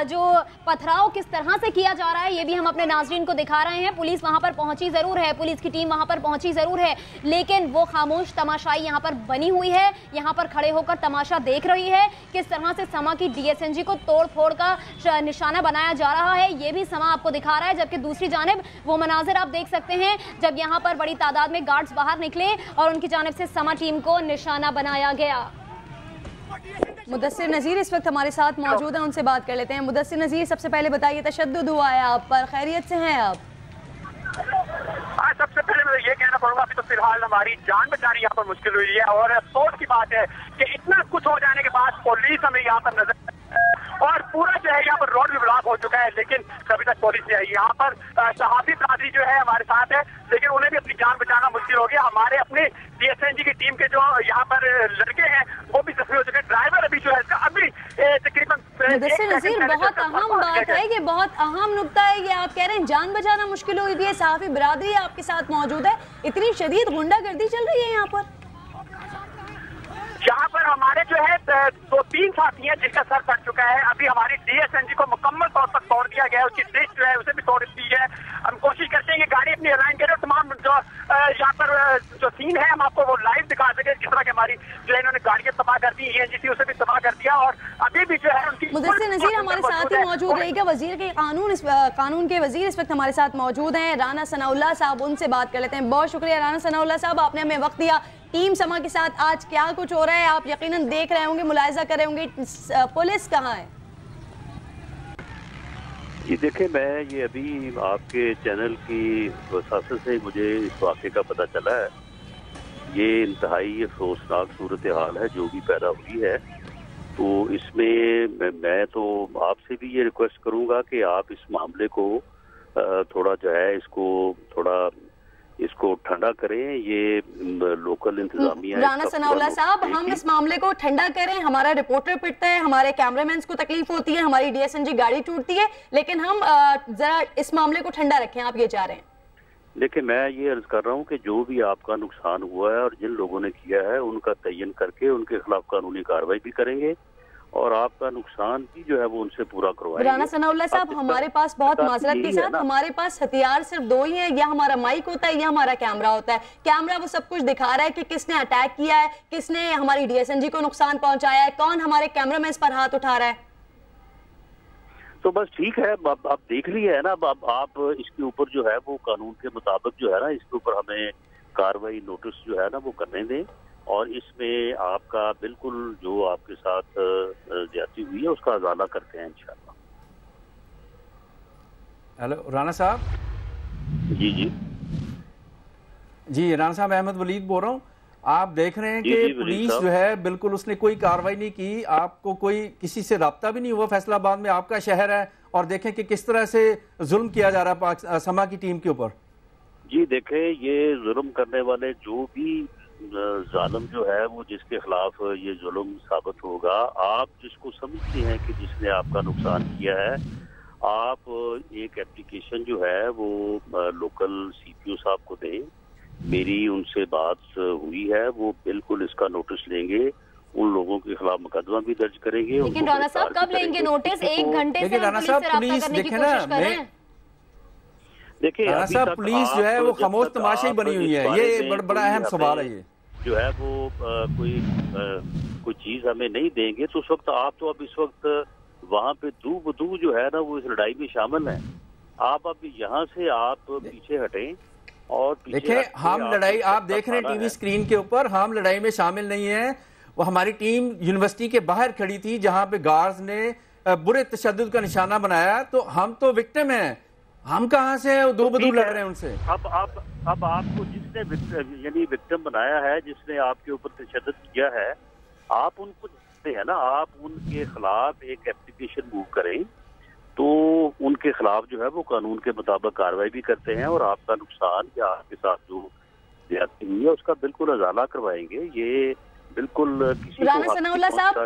जो पथराव किस तरह से किया जा रहा है ये भी हम अपने नाजरीन को दिखा रहे हैं। पुलिस वहां पर पहुंची जरूर है, पुलिस की टीम वहां पर पहुंची जरूर है, लेकिन वो खामोश तमाशाई यहाँ पर बनी हुई है। यहाँ पर खड़े होकर तमाशा देख रही है किस तरह से समा की DSNG को तोड़ फोड़ का निशाना बनाया जा रहा है। ये भी समा आपको दिखा रहा है, जबकि दूसरी जानिब वो मनाजिर आप देख सकते हैं जब यहाँ पर बड़ी तादाद में गार्ड्स बाहर निकले और उनकी जानिब से समा टीम को निशाना बनाया गया। मुदस्सिर नज़ीर इस वक्त हमारे साथ मौजूद हैं, उनसे बात कर लेते हैं। मुदस्सिर नज़ीर, सबसे पहले बताइए, तशद्दुद हुआ है आप पर, खैरियत से हैं आप? सबसे पहले मैं ये कहना पड़ूंगा अभी तो फिलहाल हमारी जान बचानी यहाँ पर मुश्किल हुई है, और अफसोस की बात है कि इतना कुछ हो जाने के बाद पुलिस हमें यहाँ पर नजर और पूरा जो है यहाँ पर रोड भी ब्लॉक हो चुका है, लेकिन कभी तक पुलिस नहीं आई। यहाँ पर सहाफी बरादरी जो है हमारे साथ है, लेकिन उन्हें भी अपनी जान बचाना मुश्किल हो गया। हमारे अपने DSNG की टीम के जो यहाँ पर लड़के हैं वो भी जख्मी हो चुके हैं। ड्राइवर अभी जो है अभी तकरीबन मुदस्सिर नज़ीर, बहुत अहम बात है, ये बहुत अहम नुक्ता है, ये आप कह रहे हैं जान बचाना मुश्किल हुई है, सहाफी बरादरी आपके साथ मौजूद है, इतनी शदीद गुंडागर्दी चल रही है यहाँ पर। यहाँ पर हमारे जो है 2-3 साथी हैं जिनका सर फट चुका है। अभी हमारी DSNG को मुकम्मल तौर पर तोड़ दिया गया है, उसकी डिश जो है उसे भी तोड़ दी है। हम कोशिश करते हैं कि गाड़ी अपनी अलाइन करें और तमाम जो यहाँ पर जो सीन है हम आपको वो लाइव दिखा सके, जिस तरह की हमारी जो है इन्होंने गाड़ियां तबाह कर दी, ENG थी उसे भी तबाह कर दिया, और अभी भी जो है उनकी। मुदस्सिर नज़ीर हमारे साथ ही मौजूद रहेगा, वजीर के कानून के वजीर इस वक्त हमारे साथ मौजूद हैं, राना सनाउल्लाह साहब, उनसे बात कर लेते हैं। बहुत शुक्रिया राना सनाउल्लाह साहब, आपने हमें वक्त दिया। टीम समा के साथ आज क्या कुछ हो रहा है, आप यकीनन देख रहे होंगे, मुलाहिजा कर रहे होंगे, पुलिस कहाँ है? ये देखें, मैं ये अभी आपके चैनल की वसासत से मुझे इस वाक़े का पता चला है। ये इंतहाई अफसोसनाक सूरत हाल है जो भी पैदा हुई है, तो इसमें मैं तो आपसे भी ये रिक्वेस्ट करूँगा कि आप इस मामले को थोड़ा जो है इसको ठंडा करें। ये लोकल इंतजामिया। राना सनाउल्लाह साहब, हम इस मामले को ठंडा करें, हमारा रिपोर्टर पिटता है, हमारे कैमरामैन को तकलीफ होती है, हमारी DSNG गाड़ी टूटती है, लेकिन हम जरा इस मामले को ठंडा रखें, आप ये चाह रहे हैं? देखिए, मैं ये अर्ज कर रहा हूँ कि जो भी आपका नुकसान हुआ है और जिन लोगों ने किया है उनका तयन करके उनके खिलाफ कानूनी कार्रवाई भी करेंगे, और आपका नुकसान भी जो है वो उनसे पूरा करवाएंगे। राना सनाउल्लाह साहब, हमारे पास बहुत माजरत के साथ हमारे पास हथियार सिर्फ 2 ही है, या हमारा माइक होता है या हमारा कैमरा होता है। कैमरा वो सब कुछ दिखा रहा है कि किसने अटैक किया है, किसने हमारी DSNG को नुकसान पहुंचाया है, कौन हमारे कैमरामैन पर हाथ उठा रहा है। तो बस ठीक है, आप देख लिए है ना, अब आप इसके ऊपर जो है वो कानून के मुताबिक जो है ना इसके ऊपर हमें कार्रवाई नोटिस जो है ना वो करने दें, और इसमें आपका बिल्कुल जो आपके साथ ज्यादती हुई है उसका अजाला करते हैं इंशाल्लाह। हेलो राना साहब। जी राना साहब, अहमद वलीद बोल रहा हूँ। आप देख रहे हैं कि पुलिस जो है बिल्कुल उसने कोई कार्रवाई नहीं की, आपको कोई किसी से राब्ता भी नहीं हुआ। फैसलाबाद में आपका शहर है, और देखें कि किस तरह से जुल्म किया जा रहा है समा की टीम के ऊपर। जी देखें, ये जुल्म करने वाले जो भी जालिम जो है वो जिसके खिलाफ ये जुल्म साबित होगा, आप जिसको समझते हैं कि जिसने आपका नुकसान किया है, आप एक एप्लीकेशन जो है वो लोकल CPO साहब को दें। मेरी उनसे बात हुई है, वो बिल्कुल इसका नोटिस लेंगे, उन लोगों के खिलाफ मुकदमा भी दर्ज करेंगे। लेकिन राना साहब कब लेंगे नोटिस? 1 घंटे से राना साहब पुलिस देखे ना, देखिए राना साहब पुलिस जो है वो खामोश तमाशाई बनी हुई है, ये बड़ा अहम सवाल है। ये जो है वो कोई चीज हमें नहीं देंगे तो उस वक्त आप तो अब इस वक्त वहाँ पे दू जो है ना वो इस लड़ाई में शामिल है। आप अब यहाँ से आप पीछे हटें, और देखें हम लड़ाई आप देख रहे हैं टीवी स्क्रीन के ऊपर, हम लड़ाई में शामिल नहीं है। वो हमारी टीम यूनिवर्सिटी के बाहर खड़ी थी जहाँ पे गार्ड्स ने बुरे तशद्दुद का निशाना बनाया, तो हम तो विक्टिम हैं, हम कहाँ से दो बदू लड़ रहे हैं उनसे। अब आपको जिसने यानी विक्टिम बनाया है, जिसने आपके ऊपर तशद्दुद किया है, आप उनको जानते हैं ना, आप उनके खिलाफ एक एप्लीकेशन मूव करें तो उनके खिलाफ जो है वो कानून के मुताबिक कार्रवाई भी करते हैं, और आपका नुकसान या आपके साथ जो ज्यादती हुई है उसका बिल्कुल अजाला करवाएंगे। ये बिल्कुल किसी राना सनाउल्लाह साहब,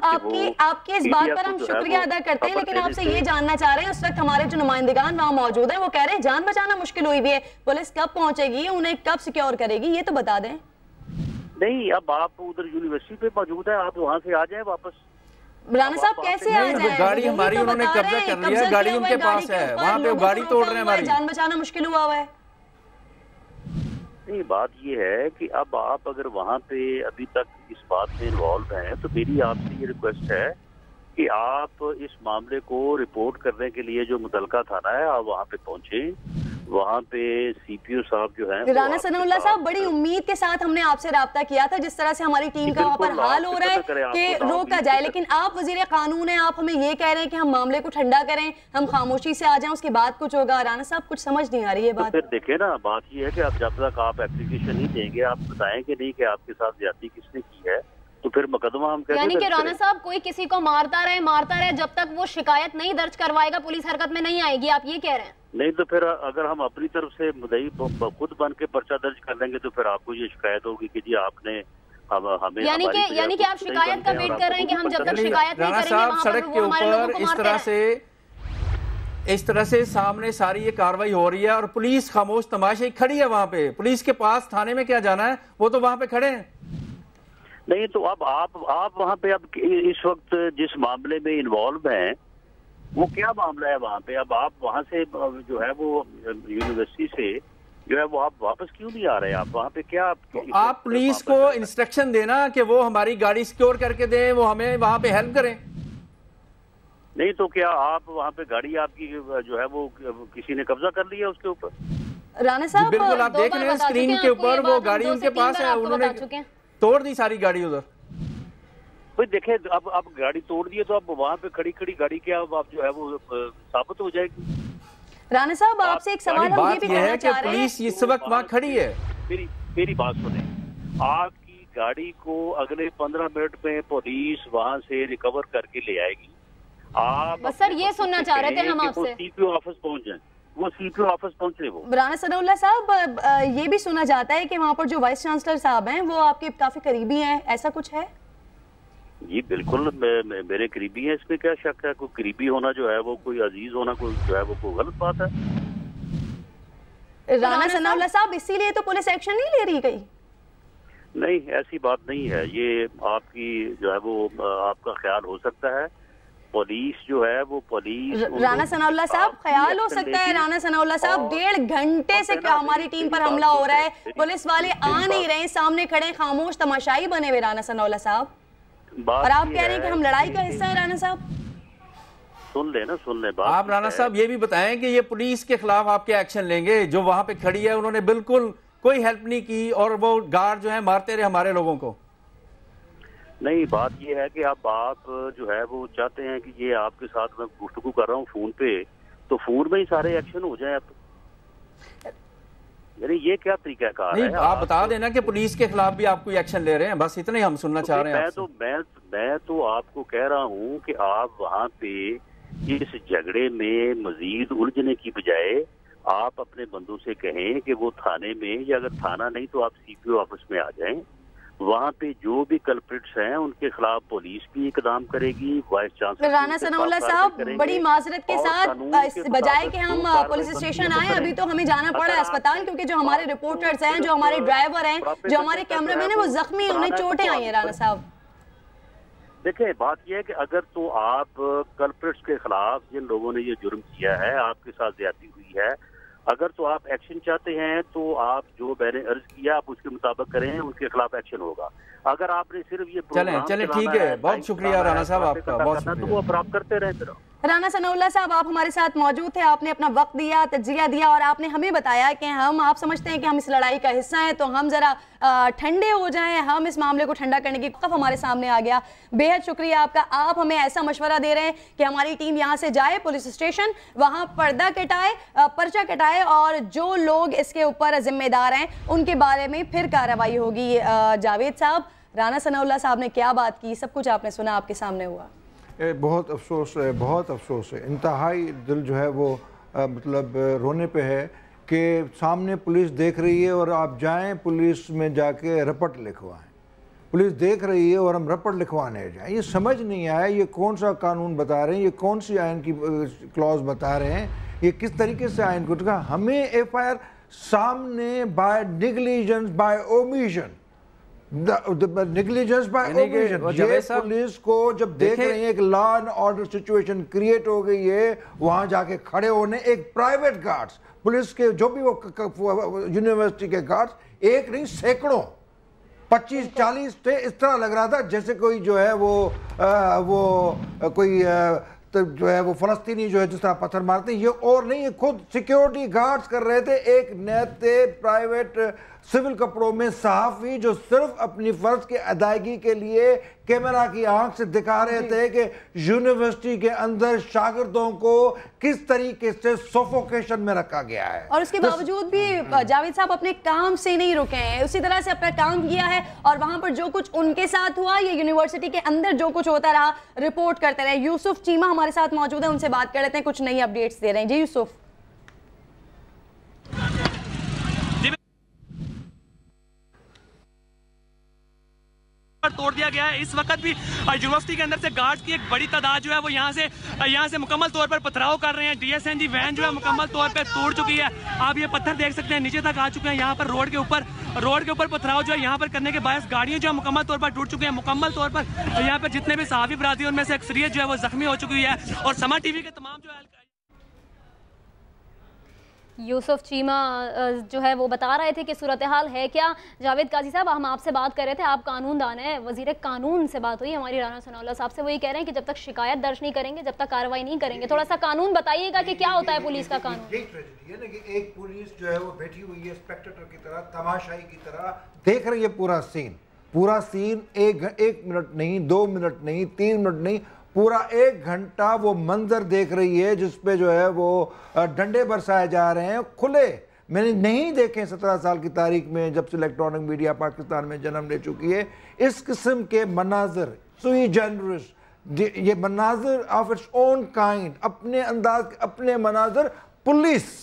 आपकी इस बात पर हम शुक्रिया अदा करते हैं, लेकिन आपसे ये जानना चाह रहे हैं, उस वक्त हमारे जो नुमाइंदगान वहाँ मौजूद हैं वो कह रहे हैं जान बचाना मुश्किल हुई भी है, पुलिस कब पहुंचेगी, उन्हें कब सिक्योर करेगी, ये तो बता दें। नहीं, अब आप उधर यूनिवर्सिटी पे मौजूद है, आप वहाँ से आ जाए वापस। राना साहब कैसे आ जाए? गाड़ी हमारी उन्होंने कब्जा कर लिया है, गाड़ी उनके पास है, वहाँ पे गाड़ी तोड़ रहे हैं हमारी, जान बचाना मुश्किल हुआ है। नहीं, बात ये है कि अब आप अगर वहाँ पे अभी तक इस बात में इन्वॉल्व हैं तो मेरी आपसे ये रिक्वेस्ट है कि आप इस मामले को रिपोर्ट करने के लिए जो मुतलका थाना है आप वहाँ पे पहुँचे, वहाँ पे सीपीओ साहब जो है राना सनाउल्लाह साहब, बड़ी उम्मीद के साथ हमने आपसे राब्ता किया था, जिस तरह से हमारी टीम का वहाँ पर हाल हो रहा है कि रोका जाए, लेकिन आप वजीर कानून हैं, आप हमें ये कह रहे हैं कि हम मामले को ठंडा करें, हम खामोशी से आ जाएं, उसके बाद कुछ होगा। राना साहब कुछ समझ नहीं आ रही है बात। फिर देखें ना, बात ये है कि अब जब तक आप एप्लीकेशन नहीं देंगे, आप बताएंगे नहीं कि आपके साथ ज्यादती किसने की है, तो फिर मुकदमा हम कैसे यानी कि राना साहब कोई किसी को मारता रहे जब तक वो शिकायत नहीं दर्ज करवाएगा पुलिस हरकत में नहीं आएगी, आप ये कह रहे हैं? नहीं तो फिर अगर हम अपनी तरफ से मुद्दई खुद बन के पर्चा दर्ज कर लेंगे तो फिर आपको ये शिकायत होगी कि जी आपने हमें यानी कि आप शिकायत का वेट कर रहे हैं कि हम जब तक शिकायत नहीं करेंगे वहां पर सड़क के ऊपर इस तरह से सामने सारी ये कार्रवाई हो रही है और पुलिस खामोश तमाशे खड़ी है वहाँ पे। पुलिस के पास थाने में क्या जाना है, वो तो वहाँ पे खड़े हैं। नहीं तो अब आप वहाँ पे अब इस वक्त जिस मामले में इन्वॉल्व हैं वो क्या मामला है वहाँ पे? अब आप वहाँ से जो है वो यूनिवर्सिटी से जो है वो आप वापस क्यों नहीं आ रहे हैं? आप वहाँ पे क्या आप पुलिस को इंस्ट्रक्शन देना कि वो हमारी गाड़ी सिक्योर करके दें, वो हमें वहाँ पे हेल्प करें। नहीं तो क्या आप वहाँ पे गाड़ी आपकी जो है वो किसी ने कब्जा कर लिया उसके ऊपर? राना साहब बिल्कुल, आप देख रहे हैं स्क्रीन के ऊपर वो गाड़ी उनके पास है, उन्होंने तोड़ दी सारी गाड़ी उधर। भाई देखे अब गाड़ी तोड़ दी है तो अब वहाँ पे खड़ी गाड़ी क्या आप जो है वो साबित हो जाएगी। राना साहब आपसे एक सवाल हम ये भी करना चाह रहे हैं, पुलिस इस वक्त वहाँ खड़ी है। मेरी बात सुने, आपकी गाड़ी को अगले 15 मिनट में पुलिस वहाँ से रिकवर करके ले आएगी। आप बस सर ये सुनना चाह रहे थे हम आपसे, सीपीओ ऑफिस पहुँच जाए, वो सीपीओ ऑफिस पहुंचे। वो राना सनाउल्लाह साहब, ये भी सुना जाता है कि वहाँ पर जो वाइस चांसलर साहब हैं वो आपके काफी करीबी हैं, ऐसा कुछ है? जी बिल्कुल, मेरे करीबी हैं, इसमें क्या शक है? कोई करीबी होना जो है वो कोई अजीज होना कोई जो है वो कोई गलत बात है? राना सनाउल्लाह साहब, इसीलिए तो पुलिस एक्शन नहीं ले रही गई? नहीं, ऐसी बात नहीं है, ये आपकी जो है वो आपका ख्याल हो सकता है। पुलिस जो है वो पुलिस राना सनाउल्लाह साहब, ख्याल हो सकता है राना सनाउल्लाह साहब, 1.5 घंटे से हमारी टीम पर हमला हो रहा है, पुलिस वाले आ नहीं रहे, सामने खड़े खामोश तमाशाई बने हुए राना सनाउल्लाह साहब, और आप कह रहे हैं कि हम लड़ाई का हिस्सा है। राना साहब सुन ले बात। आप राना साहब ये भी बताएं कि ये पुलिस के खिलाफ आप क्या एक्शन लेंगे? जो वहां पे खड़ी है उन्होंने बिल्कुल कोई हेल्प नहीं की और वो गार्ड जो है मारते रहे हमारे लोगों को। नहीं, बात ये है कि अब आप जो है वो चाहते हैं कि ये आपके साथ मैं गुफ्तगू कर रहा हूँ फोन पे, तो फोन में ही सारे एक्शन हो जाए। यानी ये क्या तरीका कार है? आप बता देना कि पुलिस के खिलाफ भी आप कोई एक्शन ले रहे हैं, बस इतना ही हम सुनना चाह रहे हैं। मैं तो आपको कह रहा हूँ कि आप वहाँ पे इस झगड़े में मजीद उलझने की बजाय आप अपने बंदों से कहें कि वो थाने में, या अगर थाना नहीं तो आप सीपीओ ऑफिस में आ जाएं। वहाँ पे जो भी कल्प्रिट्स हैं उनके खिलाफ पुलिस भी इकदाम करेगी, वाइस चांसलर। राना सनाउल्लाह साहब, बड़ी माजरत के साथ, बजाय कि हम पुलिस स्टेशन आए, अभी तो हमें जाना पड़ा अस्पताल, क्योंकि जो हमारे रिपोर्टर्स हैं, जो हमारे ड्राइवर हैं, जो हमारे कैमरामैन हैं, वो जख्मी, उन्हें चोटें आई हैं। राना साहब देखें, बात यह है कि अगर तो आप कल्प्रिट्स के खिलाफ, जिन लोगों ने ये जुर्म किया है, आपके साथ ज्यादती हुई है, अगर तो आप एक्शन चाहते हैं तो आप जो मैंने अर्ज किया आप उसके मुताबिक करें, उनके खिलाफ एक्शन होगा। अगर आपने सिर्फ ये चलें ठीक है, बहुत शुक्रिया राना साहब आपका, बहुत शुक्रिया। तो वो आप करते रहे। फिर राना सनाउल्लाह साहब, आप हमारे साथ मौजूद थे, आपने अपना वक्त दिया, तजिया दिया, और आपने हमें बताया कि आप समझते हैं कि हम इस लड़ाई का हिस्सा हैं, तो हम जरा ठंडे हो जाएं, हम इस मामले को ठंडा करने की वक्त हमारे सामने आ गया। बेहद शुक्रिया आपका। आप हमें ऐसा मशवरा दे रहे हैं कि हमारी टीम यहाँ से जाए पुलिस स्टेशन, वहाँ पर्दा कटाए, पर्चा कटाए, और जो लोग इसके ऊपर जिम्मेदार हैं उनके बारे में फिर कार्रवाई होगी। जावेद साहब, राना सनाउल्लाह साहब ने क्या बात की, सब कुछ आपने सुना, आपके सामने हुआ। बहुत अफसोस है, बहुत अफसोस है, इंतहाई दिल जो है वो मतलब रोने पे है कि सामने पुलिस देख रही है और आप जाएं पुलिस में जाके रपट लिखवाएं। पुलिस देख रही है और हम रपट लिखवाने जाएं। ये समझ नहीं आया ये कौन सा कानून बता रहे हैं, ये कौन सी आइन की क्लॉज बता रहे हैं, ये किस तरीके से आइन को कहा। हमें एफआईआर सामने by negligence by omission, negligence by omission, ये पुलिस को जब देख रहे हैं एक law and order situation create हो गई है, वहां जाके खड़े होने एक प्राइवेट गार्ड्स, पुलिस के जो भी वो यूनिवर्सिटी के गार्ड्स, एक नहीं सैकड़ों, 25-40 थे। इस तरह लग रहा था जैसे कोई जो है वो कोई جو ہے وہ فلسطینی جو ہے جس طرح پتھر مارتے ہیں، یہ اور نہیں، یہ خود سیکیورٹی گارڈز کر رہے تھے، ایک نیتے پرائیویٹ سول کپڑوں میں صحافی جو صرف اپنی فرض کی ادائیگی کے لیے کیمرہ کی آنکھ سے دکھا رہے تھے کہ یونیورسٹی کے اندر شاگردوں کو کس طریقے سے سوفوکیشن میں رکھا گیا ہے، اور اس کے باوجود بھی جاوید صاحب اپنے کام سے نہیں رکے ہیں، اسی طرح سے اپنا کام کیا ہے، اور وہاں پر جو کچھ ان کے ساتھ ہوا یا یونیورسٹی کے اندر جو کچھ ہوتا رہا رپورٹ کرتے رہے۔ یوسف چیمہ ہمارے ساتھ موجود ہیں، ان سے بات کر لیتے ہیں، کچھ نئی اپڈیٹس دے رہے ہیں۔ جی یوسف۔ توڑ دیا گیا ہے، اس وقت بھی یونیورسٹی کے اندر سے گارڈز کی ایک بڑی تعداد جو ہے وہ یہاں سے مکمل طور پر پتھراؤ کر رہے ہیں۔ D S N G van جو ہے مکمل طور پہ ٹوٹ چکی ہے، آپ یہ پتھر دیکھ سکتے ہیں نیچے تک آ چکے ہیں، یہاں پر روڈ کے اوپر پتھراؤ جو ہے یہاں پر کرنے کے باعث گاڑیاں جو ہے مکمل طور پر ٹوٹ چکی ہیں، مکمل طور پر یہاں پر جتنے بھی صحافی برادری ان میں سے اکثریت جو ہے وہ زخمی ہو چکی ہے، اور سما ٹی وی کے تمام جو ہے یوسف چیمہ جو ہے وہ بتا رہے تھے کہ صورتحال ہے کیا۔ جاوید قاضی صاحب، ہم آپ سے بات کر رہے تھے، آپ قانون دان ہیں، وزیر قانون سے بات ہوئی ہماری رانا ثناء اللہ صاحب سے، وہی کہہ رہے ہیں کہ جب تک شکایت درج نہیں کریں گے، جب تک کارروائی نہیں کریں گے، تھوڑا سا قانون بتائیے گا کہ کیا ہوتا ہے پولیس کا قانون۔ یہی ٹریجڈی ہے نا کہ ایک پولیس جو ہے وہ بیٹھی ہوئی ہے اسپیکٹیٹر کی طرح، تماشائی کی طرح دیکھ رہی ہے پورا سین، ایک منٹ نہیں، 2 منٹ نہیں، 3 منٹ نہیں، پورا 1 گھنٹہ وہ منظر دیکھ رہی ہے جس پہ جو ہے وہ ڈنڈے برسائے جا رہے ہیں کھلے۔ میں نے نہیں دیکھے 17 سال کی تاریخ میں، جب سے الیکٹرانک میڈیا پاکستان میں جنم لے چکی ہے، اس قسم کے مناظر سوئی جنرس، یہ مناظر آف اٹس اون کائنڈ، اپنے انداز کے اپنے مناظر۔ پولیس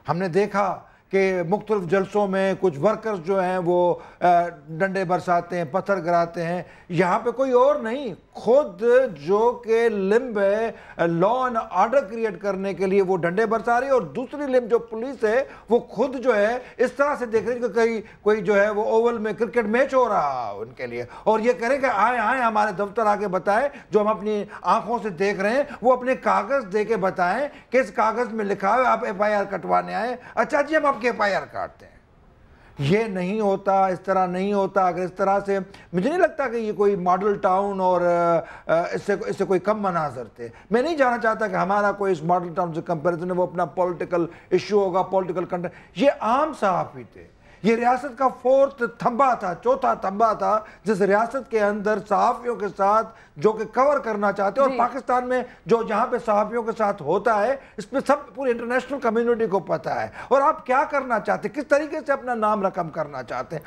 ہم نے دیکھا کہ مختلف جلسوں میں کچھ ورکرز جو ہیں وہ ڈنڈے برساتے ہیں، پتھر گراتے ہیں، یہاں پہ کوئی اور نہیں، خود جو کہ لمب ہے لا اینڈ آرڈر کریٹ کرنے کے لیے وہ ڈنڈے برسا رہی ہے، اور دوسری لمب جو پولیس ہے وہ خود جو ہے اس طرح سے دیکھ رہی ہے کہ کوئی جو ہے وہ اوول میں کرکٹ میچ ہو رہا ان کے لیے، اور یہ کریں کہ آئیں ہمارے دفتر آ کے بتائیں، جو ہم اپنی آنکھوں سے دیکھ رہے ہیں وہ اپنے کاغذ دے کے بتائیں کہ اس کاغذ میں لکھا ہے آپ ایف آئی آر کٹوانے آئے، اچھا جی ہم آپ کے ایف آئی آر کاٹتے ہیں۔ یہ نہیں ہوتا، اس طرح نہیں ہوتا۔ اگر اس طرح سے، مجھے نہیں لگتا کہ یہ کوئی ماڈل ٹاؤن اور اس سے کوئی کم مناظر تھے۔ میں نہیں جانا چاہتا کہ ہمارا کوئی اس ماڈل ٹاؤن سے کمپیریزن ہے، وہ اپنا پولیٹیکل ایشو ہوگا، پولیٹیکل کنٹینٹ۔ یہ عام صحافی تھے، یہ ریاست کا 4تھ تھمبا تھا، 4تھا تھمبا تھا، جس ریاست کے اندر صحافیوں کے ساتھ جو کہ کور کرنا چاہتے ہیں، اور پاکستان میں جو جہاں پہ صحافیوں کے ساتھ ہوتا ہے اس پہ سب پوری انٹرنیشنل کمیونٹی کو پتہ ہے، اور آپ کیا کرنا چاہتے ہیں، کس طریقے سے اپنا نام رقم کرنا چاہتے ہیں۔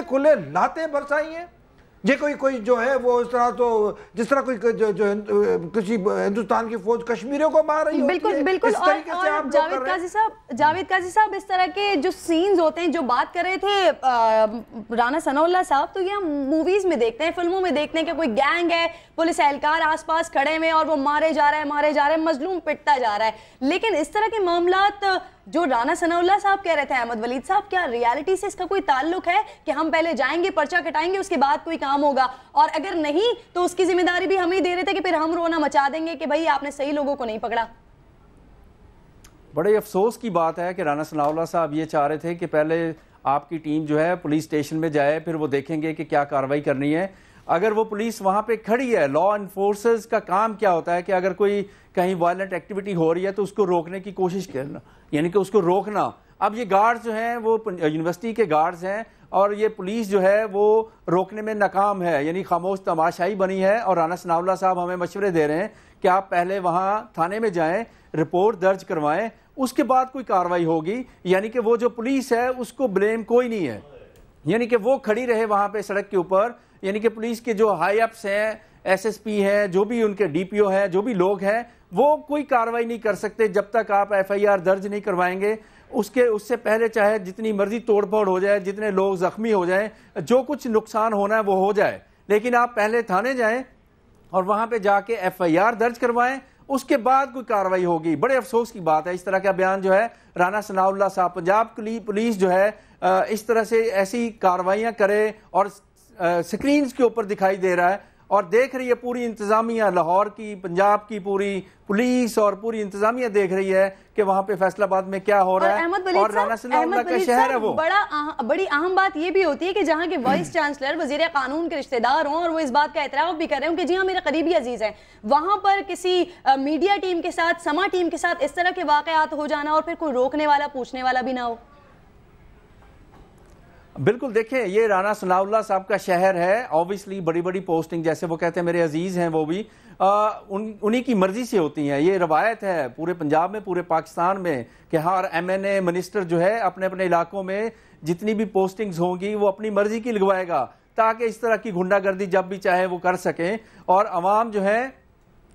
کھلے لاتیں برسائی ہیں، یہ کوئی جو ہے وہ اس طرح تو جس طرح کوئی جو کسی ہندوستان کی فوج کشمیریوں کو مار رہی ہوتی ہے، بالکل۔ اس طریقے سے آپ جاوید قاضی صاحب اس طرح کے جو سینز ہوتے ہیں جو بات کر رہے تھے رانا ثناء اللہ صاحب، تو یہ ہم موویز میں دیکھتے ہیں، فلموں میں دیکھتے ہیں کہ کوئی گینگ ہے، پولیس اہلکار آس پاس کھڑے ہوئے اور وہ مارے جا رہا ہے، مظلوم پٹتا جا رہا ہے، لیکن اس طرح کے معاملات جو رانا ثناء اللہ صاحب کہہ رہے تھے، احمد ولید صاحب، کیا ریالٹی سے اس کا کوئی تعلق ہے کہ ہم پہلے جائیں گے، پرچہ کٹائیں گے، اس کے بعد کوئی کام ہوگا، اور اگر نہیں تو اس کی ذمہ داری بھی ہمیں دے رہے تھے کہ پھر ہم رونا مچا دیں گے کہ بھائی آپ نے صحیح لوگوں کو نہیں پکڑا؟ بڑے افسوس کی بات ہے کہ رانا ثناء اللہ صاحب یہ چاہ رہے تھے کہ پہلے آپ کی ٹیم جو ہے پولیس اسٹیشن میں جائے، پھر وہ دیکھیں گے کہ کیا کارروائی کرنی ہے۔ اگر وہ پولیس وہاں پہ کھڑی ہے، لا اینڈ فورسز کا کام کیا ہوتا ہے کہ اگر کوئی کہیں وائلنٹ ایکٹیویٹی ہو رہی ہے تو اس کو روکنے کی کوشش کرنا، یعنی کہ اس کو روکنا۔ اب یہ گارڈز جو ہیں وہ یونیورسٹی کے گارڈز ہیں، اور یہ پولیس جو ہے وہ روکنے میں ناکام ہے، یعنی خاموش تماشائی بنی ہے، اور رانا ثناء اللہ صاحب ہمیں مشورے دے رہے ہیں کہ آپ پہلے وہاں تھانے میں جائیں، رپورٹ درج کروائیں، اس کے بعد کوئی کارروائی ہوگی، یعنی کہ وہ جو پولیس ہے اس کو بلیم کوئی نہیں ہے، یعنی کہ وہ کھڑی رہے وہاں پہ سڑک کے اوپر، یعنی کہ پولیس کے جو ہائی اپس ہیں، ایس ایس پی ہیں، جو بھی ان کے ڈی پی او ہیں، جو بھی لوگ ہیں، وہ کوئی کارروائی نہیں کر سکتے جب تک آپ ایف آئی آر درج نہیں کروائیں گے۔ اس سے پہلے چاہے جتنی مرضی توڑ پھوڑ ہو جائے، جتنے لوگ زخمی ہو جائیں، جو کچھ نقصان ہونا ہے وہ ہو جائے، لیکن آپ پہلے تھانے جائیں اور وہاں پہ جا کے ایف آئی آر درج کروائیں، اس کے بعد کوئی کارروائی ہوگی۔ بڑے افسوس کی بات ہے اس طرح کا بیان جو ہے رانا ثناء اللہ صاحب، پنجاب پولیس جو ہے اس طرح سے ایسی کارروائیاں کرے اور سکرینز کے اوپر دکھائی دے رہا ہے، और देख रही है पूरी इंतजामिया, लाहौर की, पंजाब की पूरी पुलिस और पूरी इंतजामिया देख रही है कि वहां पे फैसलाबाद में क्या हो रहा है। और राना सनाउल्लाह का शहर है वो। बड़ी अहम बात ये भी होती है कि जहां के वाइस चांसलर वजीर कानून के रिश्तेदार हों और वो इस बात का एतराफ भी कर रहे हो कि जी हाँ मेरे करीबी अजीज हैं, वहां पर किसी मीडिया टीम के साथ, समा टीम के साथ इस तरह के वाकयात हो जाना और फिर कोई रोकने वाला, पूछने वाला भी ना हो। बिल्कुल, देखें ये राना सनाउल्लाह साहब का शहर है, ऑब्वियसली बड़ी बड़ी पोस्टिंग, जैसे वो कहते हैं मेरे अजीज हैं, वो भी उन्हीं की मर्जी से होती हैं। ये रवायत है पूरे पंजाब में, पूरे पाकिस्तान में कि हर MNA मिनिस्टर जो है अपने अपने इलाकों में जितनी भी पोस्टिंग्स होंगी वो अपनी मर्जी की लगवाएगा, ताकि इस तरह की गुंडागर्दी जब भी चाहे वो कर सकें। और अवाम जो है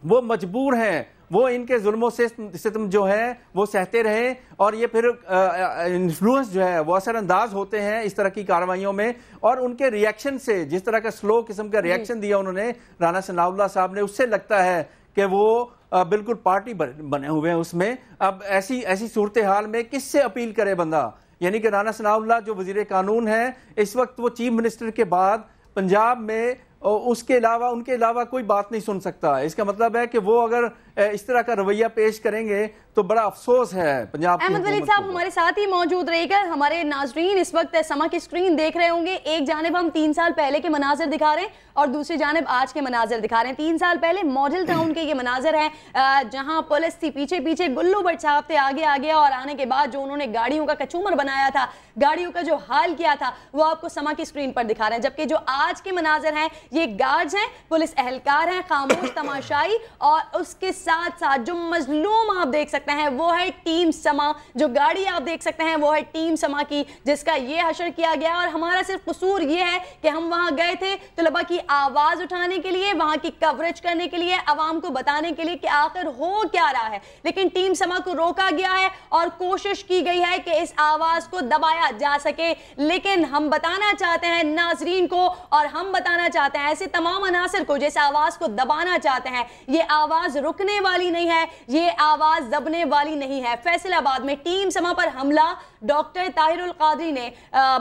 वो मजबूर हैं, वो इनके जुल्मों से सितम जो है वो सहते रहे, और ये फिर इन्फ्लुएंस जो है वो असरअंदाज होते हैं इस तरह की कार्रवाइयों में। और उनके रिएक्शन से, जिस तरह का स्लो किस्म का रिएक्शन दिया उन्होंने राना सनाउल्लाह साहब ने, उससे लगता है कि वो बिल्कुल पार्टी बने हुए हैं उसमें। अब ऐसी सूरत हाल में किससे अपील करे बंदा? यानी कि राना सनाउल्लाह जो वजीर कानून है इस वक्त, वो चीफ मिनिस्टर के बाद पंजाब में उसके अलावा, उनके अलावा कोई बात नहीं सुन सकता। इसका मतलब है कि वो अगर इस तरह का रवैया पेश करेंगे तो बड़ा अफसोस है पंजाब। अहमद वलीद साहब हमारे साथ ही मौजूद रहेगा। हमारे नाजरीन इस वक्त समा की स्क्रीन देख रहे होंगे, एक जानिब हम 3 साल पहले के मनाजिर दिखा रहे हैं और दूसरी जानिब आज के मनाजिर दिखा रहे हैं। 3 साल पहले मॉडल टाउन के ये मनाजिर हैं जहां पुलिस थी पीछे पीछे, गुल्लू भट्ट साहब थे आगे आगे, और आने के बाद जो उन्होंने गाड़ियों का कचूमर बनाया था, गाड़ियों का जो हाल किया था, वो आपको समा की स्क्रीन पर दिखा रहे हैं। जबकि जो आज के मनाजिर हैं ये गार्ड्स हैं, पुलिस एहलकार हैं, खामोश तमाशाई, और उसके साथ साथ जो मजलूम आप देख सकते हैं वो है टीम समा। जो गाड़ी आप देख सकते हैं वो है टीम समा की, जिसका ये हशर किया गया। और हमारा सिर्फ कसूर ये है कि हम वहां गए थे तलबा की आवाज उठाने के लिए, वहां की कवरेज करने के लिए, आवाम को बताने के लिए कि आखिर हो क्या रहा है, लेकिन टीम समा को रोका गया है और कोशिश की गई है कि इस आवाज को दबाया जा सके। लेकिन हम बताना चाहते हैं नाजरीन को, और हम बताना चाहते हैं ऐसे तमाम अनासर को जिस आवाज को दबाना चाहते हैं, ये आवाज रुकने वाली नहीं है, ये आवाज दबने वाली नहीं है। फैसलाबाद में टीम समा पर हमला, डॉक्टर ताहिरुल कादरी ने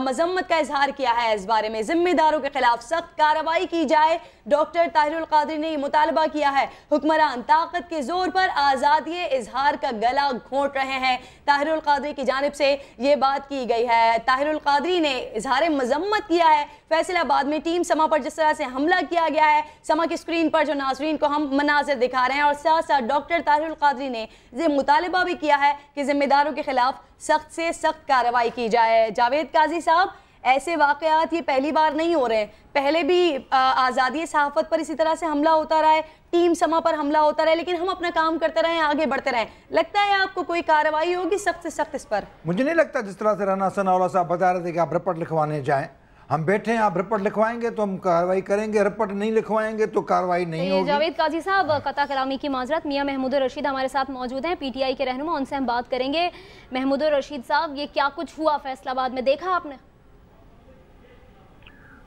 मजम्मत का इजहार किया है, इस बारे में जिम्मेदारों के खिलाफ सख्त कार्रवाई की जाए। डॉक्टर ताहिरुल कादरी ने मुतालबा किया है, हुक्मरान ताकत के जोर पर आज़ादी इजहार का गला घोंट रहे हैं। ताहिरुल कादरी की जानिब से ये बात की गई है। ताहिरुल कादरी ने इजहार मजम्मत किया है फैसलाबाद में टीम समा पर जिस तरह से हमला किया गया है। समा की स्क्रीन पर जो नाजरीन को हम मनाजिर दिखा रहे हैं, और साथ साथ डॉक्टर ताहिरुल कादरी ने ये मुतालबा भी किया है कि जिम्मेदारों के खिलाफ सख्त से सख्त कार्रवाई की जाए। जावेद काजी साहब, ऐसे वाकयात ये पहली बार नहीं हो रहे हैं, पहले भी आज़ादी सहाफ़त पर इसी तरह से हमला होता रहा है, टीम समा पर हमला होता रहा है, लेकिन हम अपना काम करते रहे, आगे बढ़ते रहे। लगता है आपको कोई कार्रवाई होगी सख्त से सख्त इस पर? मुझे नहीं लगता। जिस तरह से राना सनाउल्लाह साहब बता रहे थे कि आप रिपोर्ट लिखवाने जाएं, हम बैठे हैं, आप रिपोर्ट लिखवाएंगे तो हम कार्रवाई करेंगे, रिपोर्ट नहीं लिखवाएंगे तो कार्रवाई नहीं होगी। जावेद काजी साहब, कता कलामी की माजरत, मियां महमूद रशीद हमारे साथ मौजूद हैं, PTI के रहनुमा, उनसे हम बात करेंगे। महमूद रशीद साहब, ये क्या कुछ हुआ फैसलाबाद में, देखा आपने?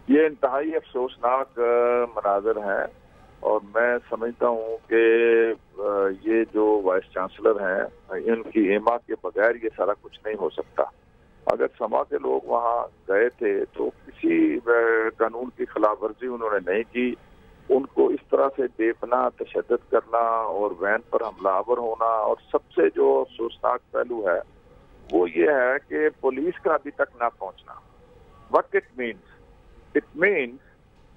ये इंतहाई अफसोसनाक मनाजर हैं, और मैं समझता हूँ कि ये जो वाइस चांसलर हैं इनकी एमा के बगैर ये सारा कुछ नहीं हो सकता। अगर समा के लोग वहाँ गए थे तो किसी कानून की खिलाफ वर्जी उन्होंने नहीं की। उनको इस तरह से बेपनाह तशद्दुद करना और वैन पर हमलावर होना, और सबसे जो अफसोसनाक पहलू है वो ये है कि पुलिस का अभी तक ना पहुँचना। व्हाट इट मीन्स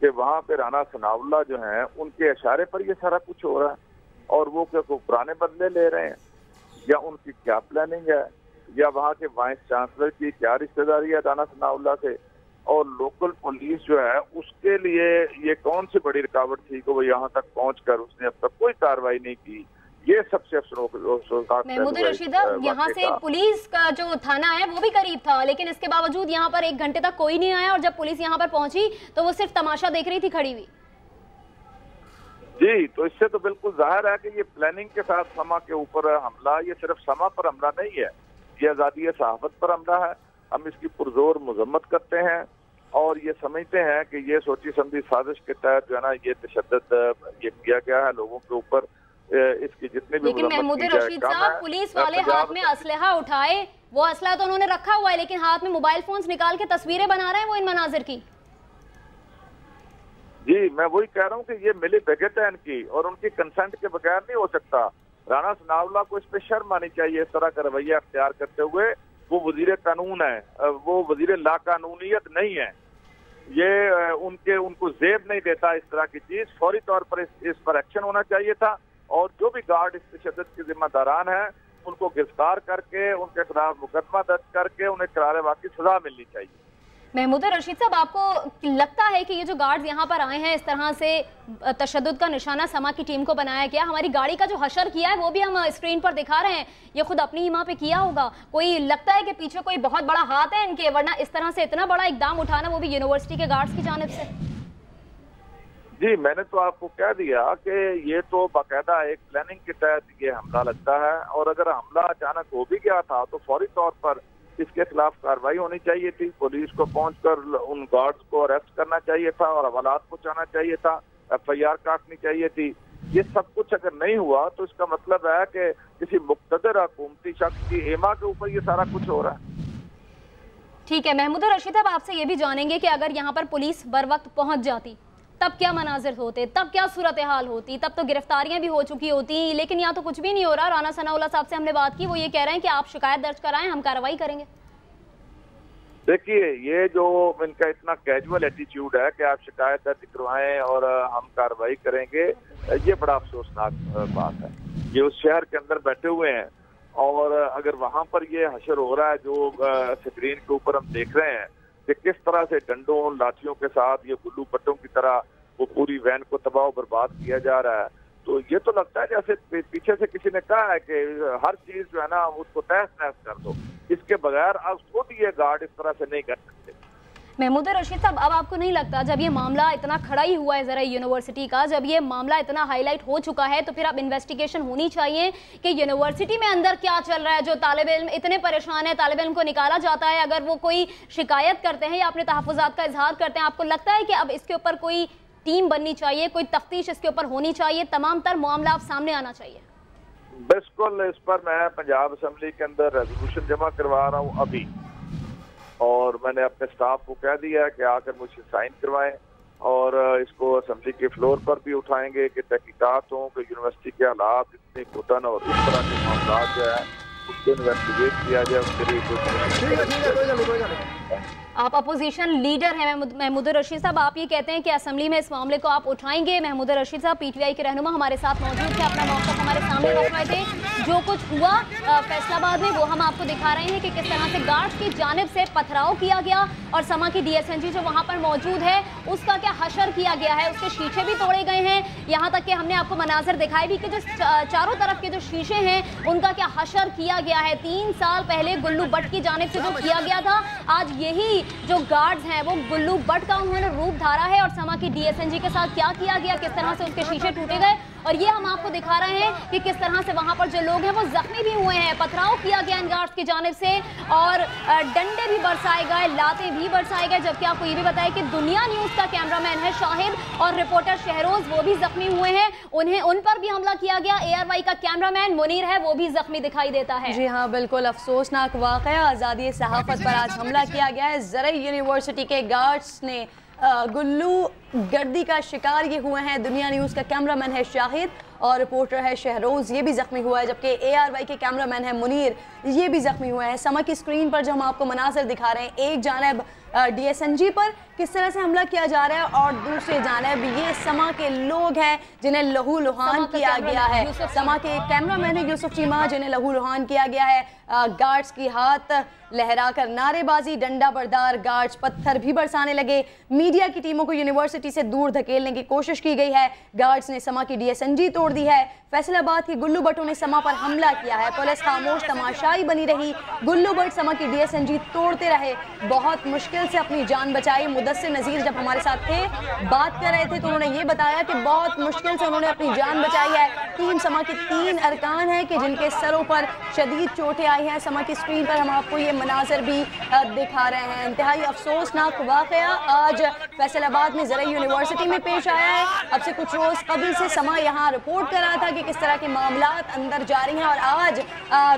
कि वहाँ पे राना सनाउल्लाह जो हैं उनके इशारे पर ये सारा कुछ हो रहा है, और वो क्या पुराने बदले ले रहे हैं, या उनकी क्या प्लानिंग है, या वहाँ के वाइस चांसलर की क्या रिश्तेदारी है राना सनाउल्लाह से, और लोकल पुलिस जो है उसके लिए ये कौन सी बड़ी रुकावट थी कि वो यहाँ तक पहुँचकर उसने अब तक कोई कार्रवाई नहीं की। ये सबसे अफसोसनाक। महमूद रशीद, यहाँ से पुलिस का जो थाना है वो भी करीब था, लेकिन इसके बावजूद यहाँ पर 1 घंटे तक कोई नहीं आया, और जब पुलिस यहाँ पर पहुंची तो वो सिर्फ तमाशा देख रही थी खड़ी हुई। जी, तो इससे तो बिल्कुल जाहिर है कि ये प्लानिंग के साथ समा के ऊपर हमला, ये सिर्फ समा पर हमला नहीं है, ये आज़ादी सहाफ़त पर हमला है। हम इसकी पुरजोर मजम्मत करते हैं, और ये समझते हैं कि ये सोची समझी साजिश के तहत जो है ना ये तशद्दुद ये किया गया है लोगों के ऊपर। इसकी जितने भी, लेकिन महमूद रशीद साहब, पुलिस वाले हाथ में असलहा उठाए, वो असला तो उन्होंने रखा हुआ है, लेकिन हाथ में मोबाइल फोन्स निकाल के तस्वीरें बना रहे हैं वो इन मनाजिर की। जी, मैं वही कह रहा हूँ कि ये मिली भगत है इनकी, और उनकी कंसेंट के बगैर नहीं हो सकता। राणा सनाउल्लाह को इस पे शर्म आनी चाहिए इस तरह का रवैया अख्तियार करते हुए। वो वजीर कानून है, वो वजीर ला कानूनियत नहीं है। ये उनको जेब नहीं देता इस तरह की चीज। फौरी तौर पर इस पर एक्शन होना चाहिए था, और जो भी गार्ड इस तशद्दुद के जिम्मेदारान हैं उनको गिरफ्तार करके उनके खिलाफ मुकदमा दर्ज करके उन्हें करारे वाक़ई सजा मिलनी चाहिए। महमूद रशीद साहब, आपको लगता है कि ये जो गार्ड्स यहाँ पर आए हैं, इस तरह से तशद्दुद का निशाना समा की टीम को बनाया गया? हमारी गाड़ी का जो हशर किया है वो भी हम स्क्रीन पर दिखा रहे हैं, ये खुद अपनी ईमा पे किया होगा। कोई लगता है कि पीछे कोई बहुत बड़ा हाथ है इनके, वरना इस तरह से इतना बड़ा इकदाम उठाना, वो भी यूनिवर्सिटी के गार्ड्स की जानिब से? जी, मैंने तो आपको कह दिया कि ये तो बाकायदा एक प्लानिंग के तहत ये हमला लगता है, और अगर हमला अचानक हो भी गया था तो फौरी तौर पर इसके खिलाफ कार्रवाई होनी चाहिए थी। पुलिस को पहुंचकर उन गार्ड्स को अरेस्ट करना चाहिए था और हवालात पहुंचाना चाहिए था, FIR काटनी चाहिए थी। ये सब कुछ अगर नहीं हुआ तो इसका मतलब है कि किसी मुक़्तदर हुकूमती शख्स की एमा के ऊपर ये सारा कुछ हो रहा है। ठीक है महमूद रशीद साहब, आपसे ये भी जानेंगे कि अगर यहाँ पर पुलिस बर वक्त पहुंच जाती तब क्या मनाजिर होते, तब क्या सूरत हाल होती? तब तो गिरफ्तारियां भी हो चुकी होती, लेकिन यहाँ तो कुछ भी नहीं हो रहा। राणा सनाउल्लाह साहब से हमने बात की, वो ये कह रहे हैं कि आप शिकायत दर्ज कराएं, हम कार्रवाई करेंगे। देखिए, ये जो इनका इतना कैजुअल एटीट्यूड है कि आप शिकायत दर्ज करवाएं और हम कार्रवाई करेंगे, ये बड़ा अफसोसनाक बात है। ये उस शहर के अंदर बैठे हुए हैं, और अगर वहां पर ये हशर हो रहा है जो स्क्रीन के ऊपर हम देख रहे हैं कि किस तरह से डंडों लाठियों के साथ ये गुल्लू पट्टों की तरह वो पूरी वैन को तबाह बर्बाद किया जा रहा है, तो ये तो लगता है जैसे पीछे से किसी ने कहा है कि हर चीज जो है ना उसको तहस नहस कर दो। इसके बगैर अब खुद ये गार्ड इस तरह से नहीं कर सकते। महमूद रशीद साहब, अब आपको नहीं लगता जब ये मामला इतना खड़ा ही हुआ है ज़रा यूनिवर्सिटी का, जब ये मामला इतना हाईलाइट हो चुका है, तो फिर अब इन्वेस्टिगेशन होनी चाहिए कि यूनिवर्सिटी में अंदर क्या चल रहा है? जो तालिब इल्म इतने परेशान है, तालिब इल्म को निकाला जाता है, अगर वो कोई शिकायत करते हैं या अपने तहफ़्फ़ुज़ात का इजहार करते हैं, आपको लगता है कि अब इसके ऊपर कोई टीम बननी चाहिए, कोई तफ्तीश इसके ऊपर होनी चाहिए, तमाम तर मामला आप सामने आना चाहिए? बिल्कुल, इस पर मैं पंजाब असेंबली के अंदर रेजोल्यूशन जमा करवा रहा हूँ अभी, और मैंने अपने स्टाफ को कह दिया है कि आकर मुझसे साइन करवाएं, और इसको असेंबली के फ्लोर पर भी उठाएंगे कि तहकीकात हों कि यूनिवर्सिटी के हालात इतने घुटन और इस तरह के मामला जो है उसको इन्वेस्टिगेट किया जाए, उसके लिए आप अपोजिशन लीडर हैं महमूद रशीद साहब, आप ये कहते हैं कि असेंबली में इस मामले को आप उठाएंगे। महमूद रशीद साहब PTI के रहनुमा हमारे साथ मौजूद थे, अपना मौक़िफ़ हमारे सामने रख रहे थे। जो कुछ हुआ फैसलाबाद में वो हम आपको दिखा रहे हैं कि किस तरह से गार्ड्स की जानिब से पथराव किया गया, और समा की DSNG जो वहाँ पर मौजूद है उसका क्या हशर किया गया है, उसके शीशे भी तोड़े गए हैं। यहाँ तक कि हमने आपको मनाजर दिखाए भी कि जो चारों तरफ के जो शीशे हैं उनका क्या हशर किया गया है। 3 साल पहले गुल्लू भट्ट की जानिब से जो किया गया था, आज यही जो गार्ड्स हैं वो गुल्लू भट्ट का उन्होंने रूप धारा है, और समा की DSNG के साथ क्या किया गया, किस तरह से उसके शीशे टूटे गए, और ये हम आपको दिखा रहे हैं कि किस तरह से वहां पर जो लोग हैं वो जख्मी भी हुए हैं। पथराव किया गया इन गार्ड्स की जानिब से, और डंडे भी बरसाए गए, लाते भी बरसाए गए। जबकि आपको ये भी बताया कि दुनिया न्यूज का कैमरामैन है शाहिद और रिपोर्टर शहरोज, वो भी जख्मी हुए हैं, उन पर भी हमला किया गया। ARY का कैमरामैन मुनीर है, वो भी जख्मी दिखाई देता है। जी हाँ, बिल्कुल अफसोसनाक वाकया, आज़ादी सहाफत पर आज हमला किया गया है। ज़रई यूनिवर्सिटी के गार्ड्स ने गुल्लू गर्दी का शिकार ये हुए हैं। दुनिया न्यूज़ का कैमरामैन है शाहिद और रिपोर्टर है शहरोज, ये भी जख्मी हुआ है, जबकि ARY के कैमरामैन है मुनीर, ये भी जख्मी हुए हैं। समा की स्क्रीन पर जो हम आपको मनाज़र दिखा रहे हैं, एक जानब DSNG पर किस तरह से हमला किया जा रहा है, और दूसरे जानब ये समा के लोग हैं जिन्हें लहू लुहान किया गया है। समा के कैमरामैन है यूसुफ चीमा, जिन्हें लहू लुहान किया गया है। गार्ड्स की हाथ लहराकर नारेबाजी, डंडा बरदार गार्ड्स पत्थर भी बरसाने लगे। मीडिया की टीमों को यूनिवर्सिटी से दूर धकेलने की कोशिश की गई है। गार्ड्स ने समा की DSNG तोड़ दी है। फैसलाबाद के गुल्लू भट्टों ने समा पर हमला किया है। पुलिस खामोश तमाशाई बनी रही। गुल्लू भट्ट समा की DSNG तोड़ते रहे, बहुत मुश्किल से अपनी जान बचाई। मुदस्सिर नज़ीर जब हमारे साथ थे, बात कर रहे थे, तो उन्होंने ये बताया कि बहुत मुश्किल से उन्होंने अपनी जान बचाई है। टीम समा के 3 अरकान हैं कि जिनके सरों पर शदीद चोटें आई हैं। समा की स्क्रीन पर हम आपको ये मनाजर भी दिखा रहे हैं। इंतहाई अफसोसनाक वाकया आज फैसलाबाद में ज़रई यूनिवर्सिटी में पेश आया है। अब से कुछ रोज़ कबल से समा यहाँ रिपोर्ट कर रहा था कि किस तरह के मामलात अंदर जारी हैं, और आज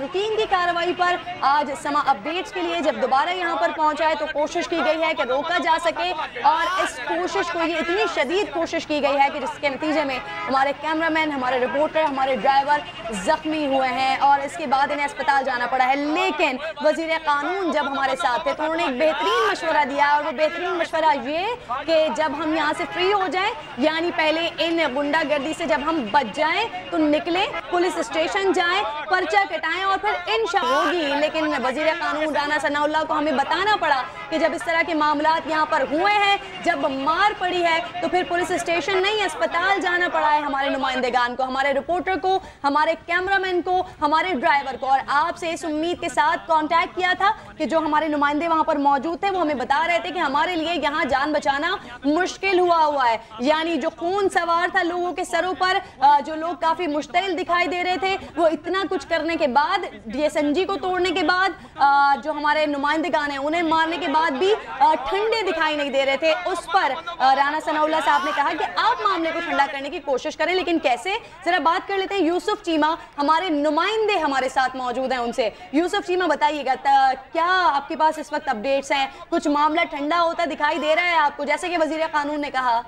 रूटीन की कार्रवाई पर आज समा अपडेट्स के लिए जब दोबारा यहाँ पर पहुँचा है तो कोशिश की की गई है कि रोका जा सके, और इस कोशिश को, ये इतनी शदीद कोशिश की गई है कि जिसके नतीजे में हमारे कैमरामैन, हमारे रिपोर्टर, हमारे ड्राइवर जख्मी हुए हैं और इसके बाद इन्हें अस्पताल जाना पड़ा है। लेकिन वजीर कानून जब हमारे साथ थे तो उन्होंने एक बेहतरीन मशवरा दिया, और वो बेहतरीन मशवरा ये कि जब हम यहाँ से फ्री हो जाएं, यानी पहले इन गुंडागर्दी से जब हम बच जाएं तो निकलें, पुलिस स्टेशन जाएं, पर्चा कटाएं और फिर इंशाअल्लाह होगी। लेकिन वजीर कानून राना सनाउल्लाह को हमें बताना पड़ा कि जब इस तरह के मामलात यहाँ पर हुए हैं, जब मार पड़ी है, तो फिर पुलिस स्टेशन नहीं, अस्पताल जाना पड़ा है हमारे नुमाइंदेगान को, हमारे रिपोर्टर को, हमारे कैमरामैन को, हमारे ड्राइवर को। और आपसे इस उम्मीद के साथ कांटेक्ट किया था कि जो हमारे नुमाइंदे वहां पर मौजूद थे वो हमें बता रहे थे कि हमारे लिए यहाँ जान बचाना मुश्किल हुआ है, यानी जो खून सवार था लोगों के सरों पर, जो लोग काफी मुश्तिल दिखाई दे रहे थे, वो इतना कुछ करने के बाद, DSNG को तोड़ने के बाद, जो हमारे नुमाइंदेगान हैं उन्हें मारने के बाद भी ठंडे दिखाई नहीं दे रहे थे। उस पर राना सनाउल्लाह साहब ने कहा कि आप मामले को ठंडा करने की कोशिश करें, लेकिन कैसे, जरा बात कर लेते हैं। यूसुफ चीमा हमारे नुमाइंदे हमारे साथ मौजूद हैं, उनसे। यूसुफ चीमा बताइएगा, क्या आपके पास इस वक्त अपडेट्स हैं? कुछ मामला ठंडा होता दिखाई दे रहा है आपको, जैसे कि वजीर कानून ने कहा?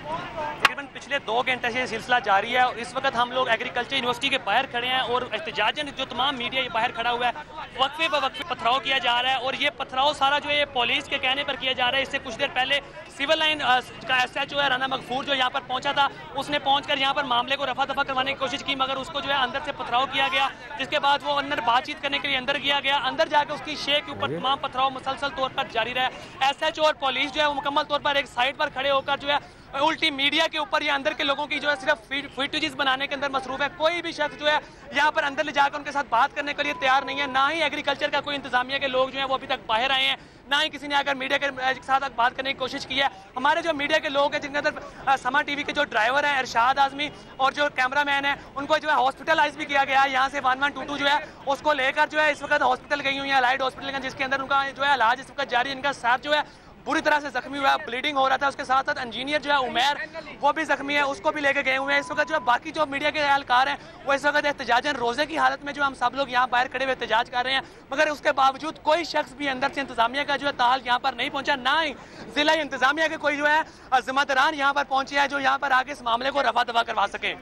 तकरीबन पिछले 2 घंटे से सिलसिला जारी है और इस वक्त हम लोग एग्रीकल्चर यूनिवर्सिटी के बाहर खड़े हैं और एहतजाजन जो तमाम मीडिया ये बाहर खड़ा हुआ है, वक्फे ब वक्फे पथराव किया जा रहा है और ये पथराव सारा जो है पुलिस के कहने पर किया जा रहा है। इससे कुछ देर पहले सिविल लाइन का SHO है राना मगफूर जो यहाँ पर पहुंचा था, उसने पहुंचकर यहाँ पर मामले को रफा दफा करवाने की कोशिश की, मगर उसको जो है अंदर से पथराव किया गया, जिसके बाद वो अंदर बातचीत करने के लिए अंदर किया गया। अंदर जाकर उसकी शेख के ऊपर तमाम पथराव मुसलसल तौर पर जारी रहा। SHO और पुलिस जो है वो मुकम्मल तौर पर एक साइड पर खड़े होकर जो है उल्टी मीडिया के ऊपर या अंदर के लोगों की जो है सिर्फ फुटेजेस बनाने के अंदर मसरूफ है। कोई भी शख्स जो है यहाँ पर अंदर ले जाकर उनके साथ बात करने के लिए तैयार नहीं है, ना ही एग्रीकल्चर का कोई इंतजामिया के लोग जो है वो अभी तक बाहर आए हैं, ना ही किसी ने आकर मीडिया के साथ बात करने की कोशिश की है। हमारे जो मीडिया के लोग हैं जिनके अंदर समा टीवी के जो ड्राइवर हैं इरशाद आजमी और जो कैमरामैन है, उनको जो है हॉस्पिटलाइज भी किया गया है। यहाँ से 1122 जो है उसको लेकर जो है इस वक्त हॉस्पिटल गई हुई है, अलाइड हॉस्पिटल, जिसके अंदर उनका जो है इलाज इस वक्त जारी है। इनका सर जो है बुरी तरह से जख्मी हुआ है, ब्लीडिंग हो रहा था। उसके साथ साथ इंजीनियर जो है उमैर वो भी जख्मी है, उसको भी लेके गए हुए हैं। इस वक्त जो है बाकी जो मीडिया के एहलकार हैं वो इस वक्त एहतजाजन रोजे की हालत में जो हम सब लोग यहाँ बाहर खड़े हुए एहतजाज कर रहे हैं, मगर उसके बावजूद कोई शख्स भी अंदर से इंतजामिया का जो है ताल यहाँ पर नहीं पहुंचा, ना ही जिला इंतजामिया के कोई जो है जिम्मेदारान यहाँ पर पहुंचे हैं जो यहाँ पर आके इस मामले को रफा दफा करवा सके।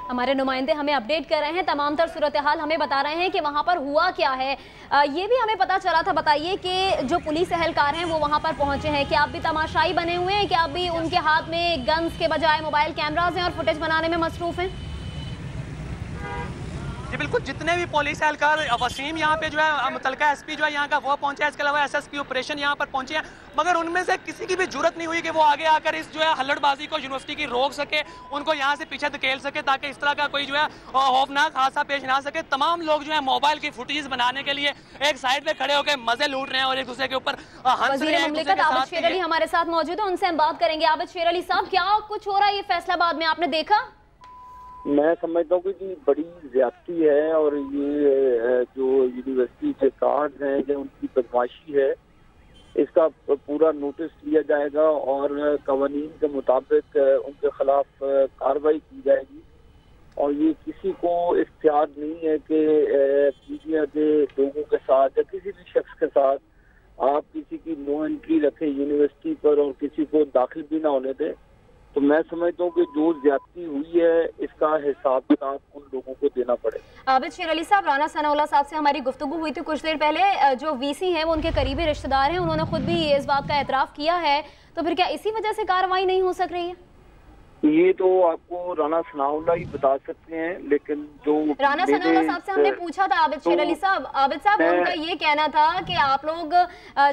हमारे नुमाइंदे हमें अपडेट कर रहे हैं, तमाम तर सूरत हाल हमें बता रहे हैं कि वहाँ पर हुआ क्या है। ये भी हमें पता चला था, बताइए कि जो पुलिस एहलकार हैं वो वहाँ पर पहुँचे हैं, क्या आप भी तमाशाई बने हुए हैं, क्या आप भी उनके हाथ में गन्स के बजाय मोबाइल कैमराज हैं और फुटेज बनाने में मसरूफ हैं? जी बिल्कुल, जितने भी पुलिस एहलकार, वसीम यहाँ पे जो है मुतलका SP जो है यहाँ का वो पहुंचा है, इसके अलावा SSP ऑपरेशन यहाँ पर पहुंचे हैं, मगर उनमें से किसी की भी जरूरत नहीं हुई कि वो आगे आकर इस जो है हल्लड़बाजी को यूनिवर्सिटी की रोक सके, उनको यहाँ से पीछे धकेल सके ताकि इस तरह का कोई जो है खौफनाक हादसा पेश ना सके। तमाम लोग जो है मोबाइल की फुटेज बनाने के लिए एक साइड पे खड़े होकर मजे लूट रहे हैं और एक दूसरे के ऊपर हंस रहे हैं। मुमलिकत आबिद शेर अली हमारे साथ मौजूद है, उनसे हम बात करेंगे। आबिद शेर अली साहब, क्या कुछ हो रहा है ये फैसलाबाद में, आपने देखा? मैं समझता हूँ कि जी बड़ी ज्यादती है और ये जो यूनिवर्सिटी के कार्ड हैं जो उनकी बदमाशी है, इसका पूरा नोटिस लिया जाएगा और कवानीन के मुताबिक उनके खिलाफ कार्रवाई की जाएगी। और ये किसी को इख्तियार नहीं है कि मीडिया के लोगों के साथ या किसी भी शख्स के साथ आप किसी की नो एंट्री रखें यूनिवर्सिटी पर और किसी को दाखिल भी ना होने दें। तो मैं समझता हूँ कि जो ज्यादती हुई है इसका हिसाब किताब उन लोगों को देना पड़ेगा। आबिद शेर अली साहब, राना सनाउल्लाह साहब से हमारी गुफ्तगू हुई थी कुछ देर पहले, जो VC हैं वो उनके करीबी रिश्तेदार हैं, उन्होंने खुद भी इस बात का एतराफ़ किया है, तो फिर क्या इसी वजह से कार्रवाई नहीं हो सक रही है? ये तो आपको राना सनाउल्लाह ही बता सकते हैं, लेकिन जो राना सनाउल्लाह साहब से हमने पूछा था आबिद शेर अली साहब, आबिद साहब उनका ये कहना था कि आप लोग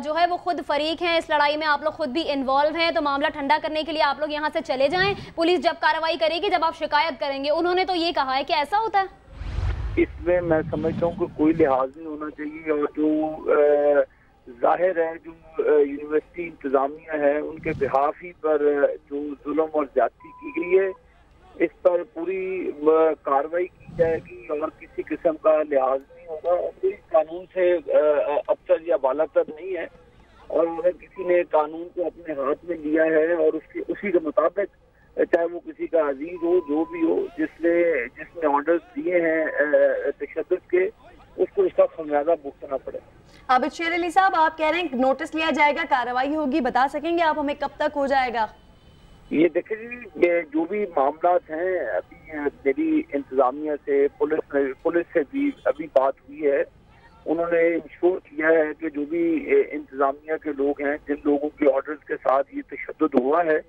जो है वो खुद फरीक हैं इस लड़ाई में, आप लोग खुद भी इन्वॉल्व हैं, तो मामला ठंडा करने के लिए आप लोग यहाँ से चले जाएं, पुलिस जब कार्रवाई करेगी, जब आप शिकायत करेंगे। उन्होंने तो ये कहा है कि ऐसा होता है? इसमें मैं समझता हूँ कि कोई लिहाज नहीं होना चाहिए और जो जाहिर है जो यूनिवर्सिटी इंतजामिया है उनके बिहाफ ही पर जो जुल्म और ज्यादती की गई है इस पर पूरी कार्रवाई की जाएगी और किसी किस्म का लिहाज नहीं होगा। कोई कानून से अबतर या बालातर नहीं है और अगर किसी ने कानून को अपने हाथ में लिया है और उसी के मुताबिक, चाहे वो किसी का अजीज हो जो भी हो, जिसने ऑर्डर्स दिए हैं तशद्दुद के, उसको इसका खमियाजा भुगतना पड़े। आबिद शेर अली साहब, आप कह रहे हैं नोटिस लिया जाएगा, कार्रवाई होगी, बता सकेंगे आप हमें कब तक हो जाएगा? ये देखिए जी, जो भी मामला हैं अभी मेरी इंतजामिया से पुलिस से भी अभी बात हुई है। उन्होंने इंश्योर किया है कि जो भी इंतजामिया के लोग हैं, जिन लोगों के ऑर्डर्स के साथ ये तशद्दुद हुआ है,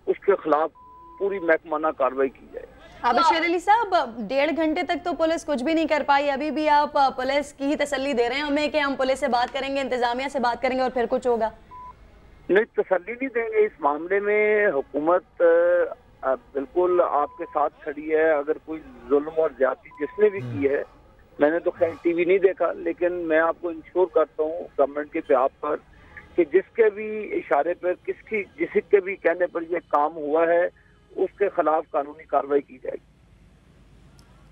उसके खिलाफ पूरी महकमाना कार्रवाई की जाए। आबिद शेर अली साहब, 1.5 घंटे तक तो पुलिस कुछ भी नहीं कर पाई, अभी भी आप पुलिस की ही तसल्ली दे रहे हैं हमें कि हम पुलिस से बात करेंगे, इंतजामिया से बात करेंगे और फिर कुछ होगा? नहीं, तसल्ली नहीं देंगे। इस मामले में हुकूमत बिल्कुल आपके साथ खड़ी है। अगर कोई जुल्म और ज्यादती जिसने भी की है, मैंने तो खैर टीवी नहीं देखा, लेकिन मैं आपको इंश्योर करता हूँ गवर्नमेंट के बिहाफ पर कि जिसके भी इशारे पर जिसके भी कहने पर ये काम हुआ है, उसके खिलाफ कानूनी कार्रवाई की जाएगी।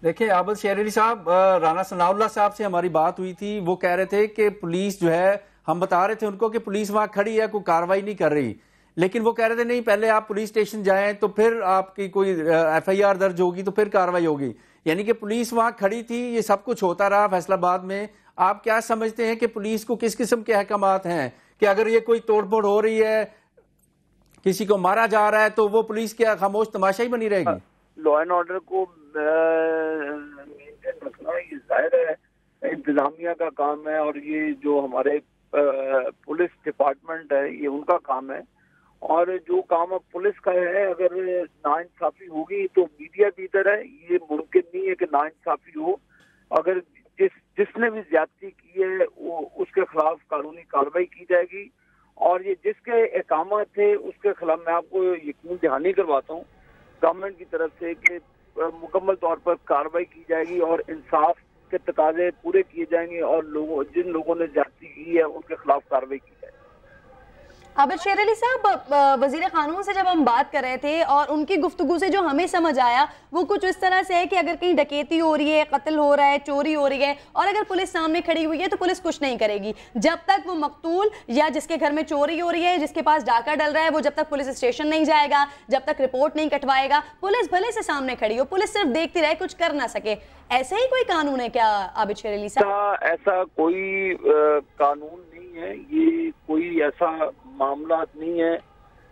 देखिए आबिद शेर अली साहब, राना सनाउल्लाह साहब से हमारी बात हुई थी, वो कह रहे थे कि पुलिस जो है, हम बता रहे थे उनको कि पुलिस वहां खड़ी है, कोई कार्रवाई नहीं कर रही, लेकिन वो कह रहे थे नहीं, पहले आप पुलिस स्टेशन जाएं तो फिर आपकी कोई FIR दर्ज होगी तो फिर कार्रवाई होगी। यानी कि पुलिस वहां खड़ी थी, ये सब कुछ होता रहा फैसलाबाद में। आप क्या समझते हैं कि पुलिस को किस किस्म के अहकामात हैं कि अगर ये कोई तोड़फोड़ हो रही है, किसी को मारा जा रहा है, तो वो पुलिस क्या खामोश तमाशा ही बनी रहेगी? लॉ एंड ऑर्डर को मेंटेन रखना ये जाहिर है इंतजामिया का काम है, और ये जो हमारे पुलिस डिपार्टमेंट है ये उनका काम है। और जो काम अब पुलिस का है, अगर नाइंसाफी होगी तो मीडिया भी इधर है, ये मुमकिन नहीं है कि नाइंसाफी हो। अगर जिसने भी ज्यादती की है वो उसके खिलाफ कानूनी कार्रवाई की जाएगी, और ये जिसके अहकाम थे उसके खिलाफ मैं आपको यकीन दहानी करवाता हूँ गवर्नमेंट की तरफ से कि मुकम्मल तौर पर कार्रवाई की जाएगी और इंसाफ के तकाजे पूरे किए जाएंगे, और जिन लोगों ने ज्यादती की है उनके खिलाफ कार्रवाई की जाएगी। आबिद शेर अली साहब, वजीर कानून से जब हम बात कर रहे थे और उनकी गुफ्तगू से जो हमें समझ आया वो कुछ इस तरह से है कि अगर कहीं डकैती हो रही है, कत्ल हो रहा है, चोरी हो रही है, और अगर पुलिस सामने खड़ी हुई है तो पुलिस कुछ नहीं करेगी जब तक वो मकतूल या जिसके घर में चोरी हो रही है, जिसके पास डाका डल रहा है, वो जब तक पुलिस स्टेशन नहीं जाएगा, जब तक रिपोर्ट नहीं कटवाएगा, पुलिस भले से सामने खड़ी हो, पुलिस सिर्फ देखती रहे, कुछ कर ना सके। ऐसे ही कोई कानून है क्या आबिद शेर अली साहब? ऐसा कोई कानून नहीं है, ये कोई ऐसा मामला नहीं है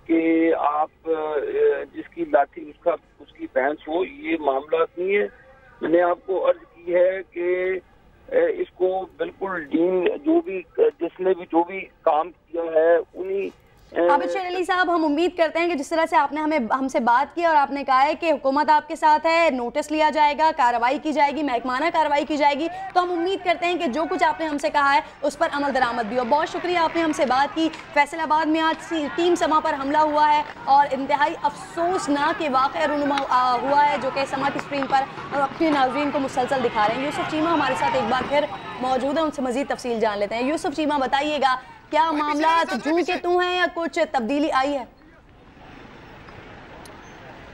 कि आप जिसकी लाठी उसकी भैंस हो, ये मामला नहीं है। मैंने आपको अर्ज की है कि इसको बिल्कुल जिसने भी जो भी काम किया है उन्हीं। आबिद शेर अली साहब, हम उम्मीद करते हैं कि जिस तरह से आपने हमसे बात की और आपने कहा है कि हुकूमत आपके साथ है, नोटिस लिया जाएगा, कार्रवाई की जाएगी, महकमाना कार्रवाई की जाएगी, तो हम उम्मीद करते हैं कि जो कुछ आपने हमसे कहा है उस पर अमल दरामद भी हो। बहुत शुक्रिया, आपने हमसे बात की। फैसलाबाद में आज टीम समा पर हमला हुआ है और इंतहाई अफसोसनाक वाक़या रूनुमा हुआ है, जो कि समा की स्क्रीन पर अपने नाज़रीन को मुसलसल दिखा रहे हैं। यूसुफ चीमा हमारे साथ एक बार फिर मौजूद है, उनसे मज़ीद तफसील जान लेते हैं। यूसुफ चीमा, बताइएगा क्या मामला जूं के तू हैं या कुछ तब्दीली आई है?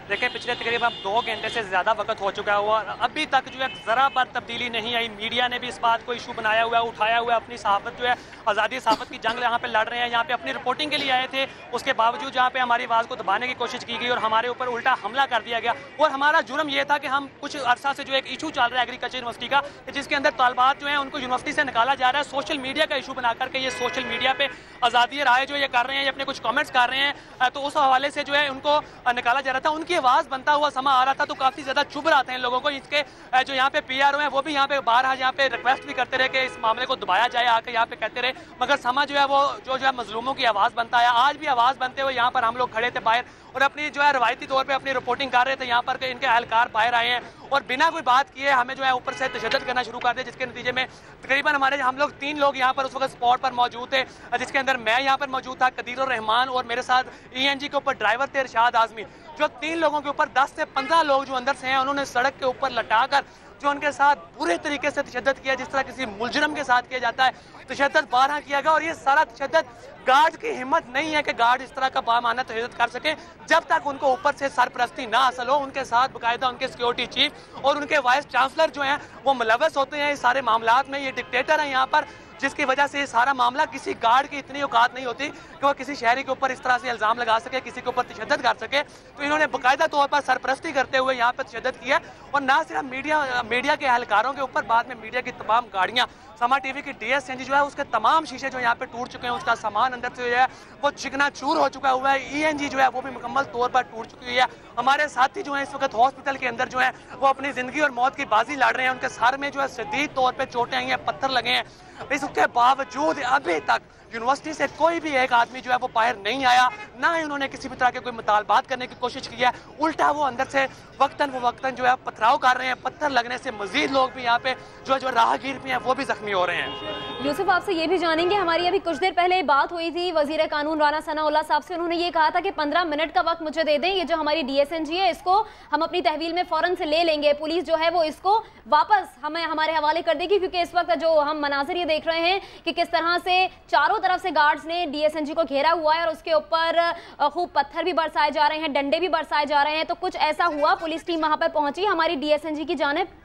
देखिए, पिछले तकरीबन 2 घंटे से ज़्यादा वक्त हो चुका हुआ, अभी तक जो है ज़रा पर तब्दीली नहीं आई। मीडिया ने भी इस बात को इशू बनाया हुआ है, उठाया हुआ है, अपनी सहाफ़त जो है आज़ादी सहाफ़त की जंग यहाँ पे लड़ रहे हैं, यहाँ पे अपनी रिपोर्टिंग के लिए आए थे, उसके बावजूद जहाँ पे हमारी आवाज़ को दबाने की कोशिश की गई और हमारे ऊपर उल्टा हमला कर दिया गया। और हमारा जुर्म ये था कि हम कुछ अरसा से जो एक इशू चल रहा है एग्रीकल्चर यूनिवर्सिटी का, जिसके अंदर तालबात जो है उनको यूनिवर्सिटी से निकाला जा रहा है, सोशल मीडिया का इशू बना करके ये सोशल मीडिया पे आज़ादी राय जो ये कर रहे हैं, ये अपने कुछ कमेंट्स कर रहे हैं, तो उस हवाले से जो है उनको निकाला जा रहा था। उनकी आवाज़ बनता हुआ समा आ रहा था तो काफ़ी ज़्यादा चुभ रहा था इन लोगों को। इसके जो यहाँ पे PRO हैं वो भी यहाँ पे बाहर यहाँ पे रिक्वेस्ट भी करते रहे कि इस मामले को दबाया जाए, आके यहाँ पे कहते रहे, मगर समा जो है वो जो है मजलूमों की आवाज़ बनता है। आज भी आवाज़ बनते हुए यहाँ पर हम लोग खड़े थे बाहर और अपनी जो है रवायती तौर पे अपनी रिपोर्टिंग कर रहे थे। यहाँ पर इनके एहलकार बाहर आए हैं और बिना कोई बात किए हमें जो है ऊपर से तशद्दुद करना शुरू कर दिया, जिसके नतीजे में तकरीबन हम लोग 3 लोग यहाँ पर उस वक्त स्पॉट पर मौजूद थे, जिसके अंदर मैं यहाँ पर मौजूद था, कदीर रहमान, और मेरे साथ ENG के ऊपर ड्राइवर थे इरशाद आजमी। जो 3 लोगों के ऊपर 10 से 15 लोग जो अंदर से हैं उन्होंने सड़क के ऊपर लटाकर जो उनके साथ बुरे तरीके से तशद्दुद किया, जिस तरह किसी मुलजरम के साथ किया जाता है तशद्दुद बारहा किया गया। और ये सारा तशद्दुद गार्ड की हिम्मत नहीं है कि गार्ड इस तरह का बामाना तशद्दुद कर सके जब तक उनको ऊपर से सरपरस्ती ना हासिल हो। उनके साथ बाकायदा उनके सिक्योरिटी चीफ और उनके वाइस चांसलर जो हैं वो मुलव्वस होते हैं इस सारे मामलात में। ये डिक्टेटर हैं यहाँ पर जिसकी वजह से सारा मामला किसी गार्ड की इतनी औकात नहीं होती कि वो किसी शहरी के ऊपर इस तरह से इल्ज़ाम लगा सके, किसी के ऊपर तशद्दुद कर सके। तो इन्होंने बाकायदा तौर पर सरपरस्ती करते हुए यहाँ पर तशद्दुद किया और ना सिर्फ मीडिया के एहलकारों के ऊपर, बाद में मीडिया की तमाम गाड़ियाँ, समा टीवी की DSNG जो है उसके तमाम शीशे जो यहाँ पे टूट चुके हैं, उसका सामान अंदर से जो है वो चिकना चूर हो चुका हुआ है। ENG जो है वो भी मुकम्मल तौर पर टूट चुकी हुई है। हमारे साथी जो है इस वक्त हॉस्पिटल के अंदर जो है वो अपनी जिंदगी और मौत की बाजी लड़ रहे हैं। उनके सर में जो है शदीद तौर पे चोटें आई हैं, पत्थर लगे हैं। इसके बावजूद अभी तक यूनिवर्सिटी से कोई भी एक आदमी जो है वो बाहर नहीं आया, ना ही उन्होंने किसी भी तरह के कोई मुतालबात करने की कोशिश की है। उल्टा वो अंदर से वक्तन जो है पथराव कर रहे हैं। पत्थर लगने से मजीद लोग भी यहाँ पे जो राहगीर भी हैं वो भी जख्मी हो रहे हैं। यूसुफ, आपसे ये भी जानेंगे, हमारी अभी कुछ देर पहले बात हुई थी वजीर कानून राना सनाउल्लाह साहब से। उन्होंने ये कहा था कि 15 मिनट का वक्त मुझे दे दें, ये जो हमारी DSNG है इसको हम अपनी तहवील में फौरन से ले लेंगे, पुलिस जो है वो इसको वापस हमें हमारे हवाले कर देगी। क्योंकि इस वक्त जो हम मनाजिर ये देख रहे हैं कि किस तरह से चारों तरफ से गार्ड्स ने DSNG को घेरा हुआ है और उसके ऊपर खूब पत्थर भी बरसाए जा रहे हैं, डंडे भी बरसाए जा रहे हैं। तो कुछ ऐसा हुआ, पुलिस टीम वहां पर पहुंची हमारी DSNG की जानिब?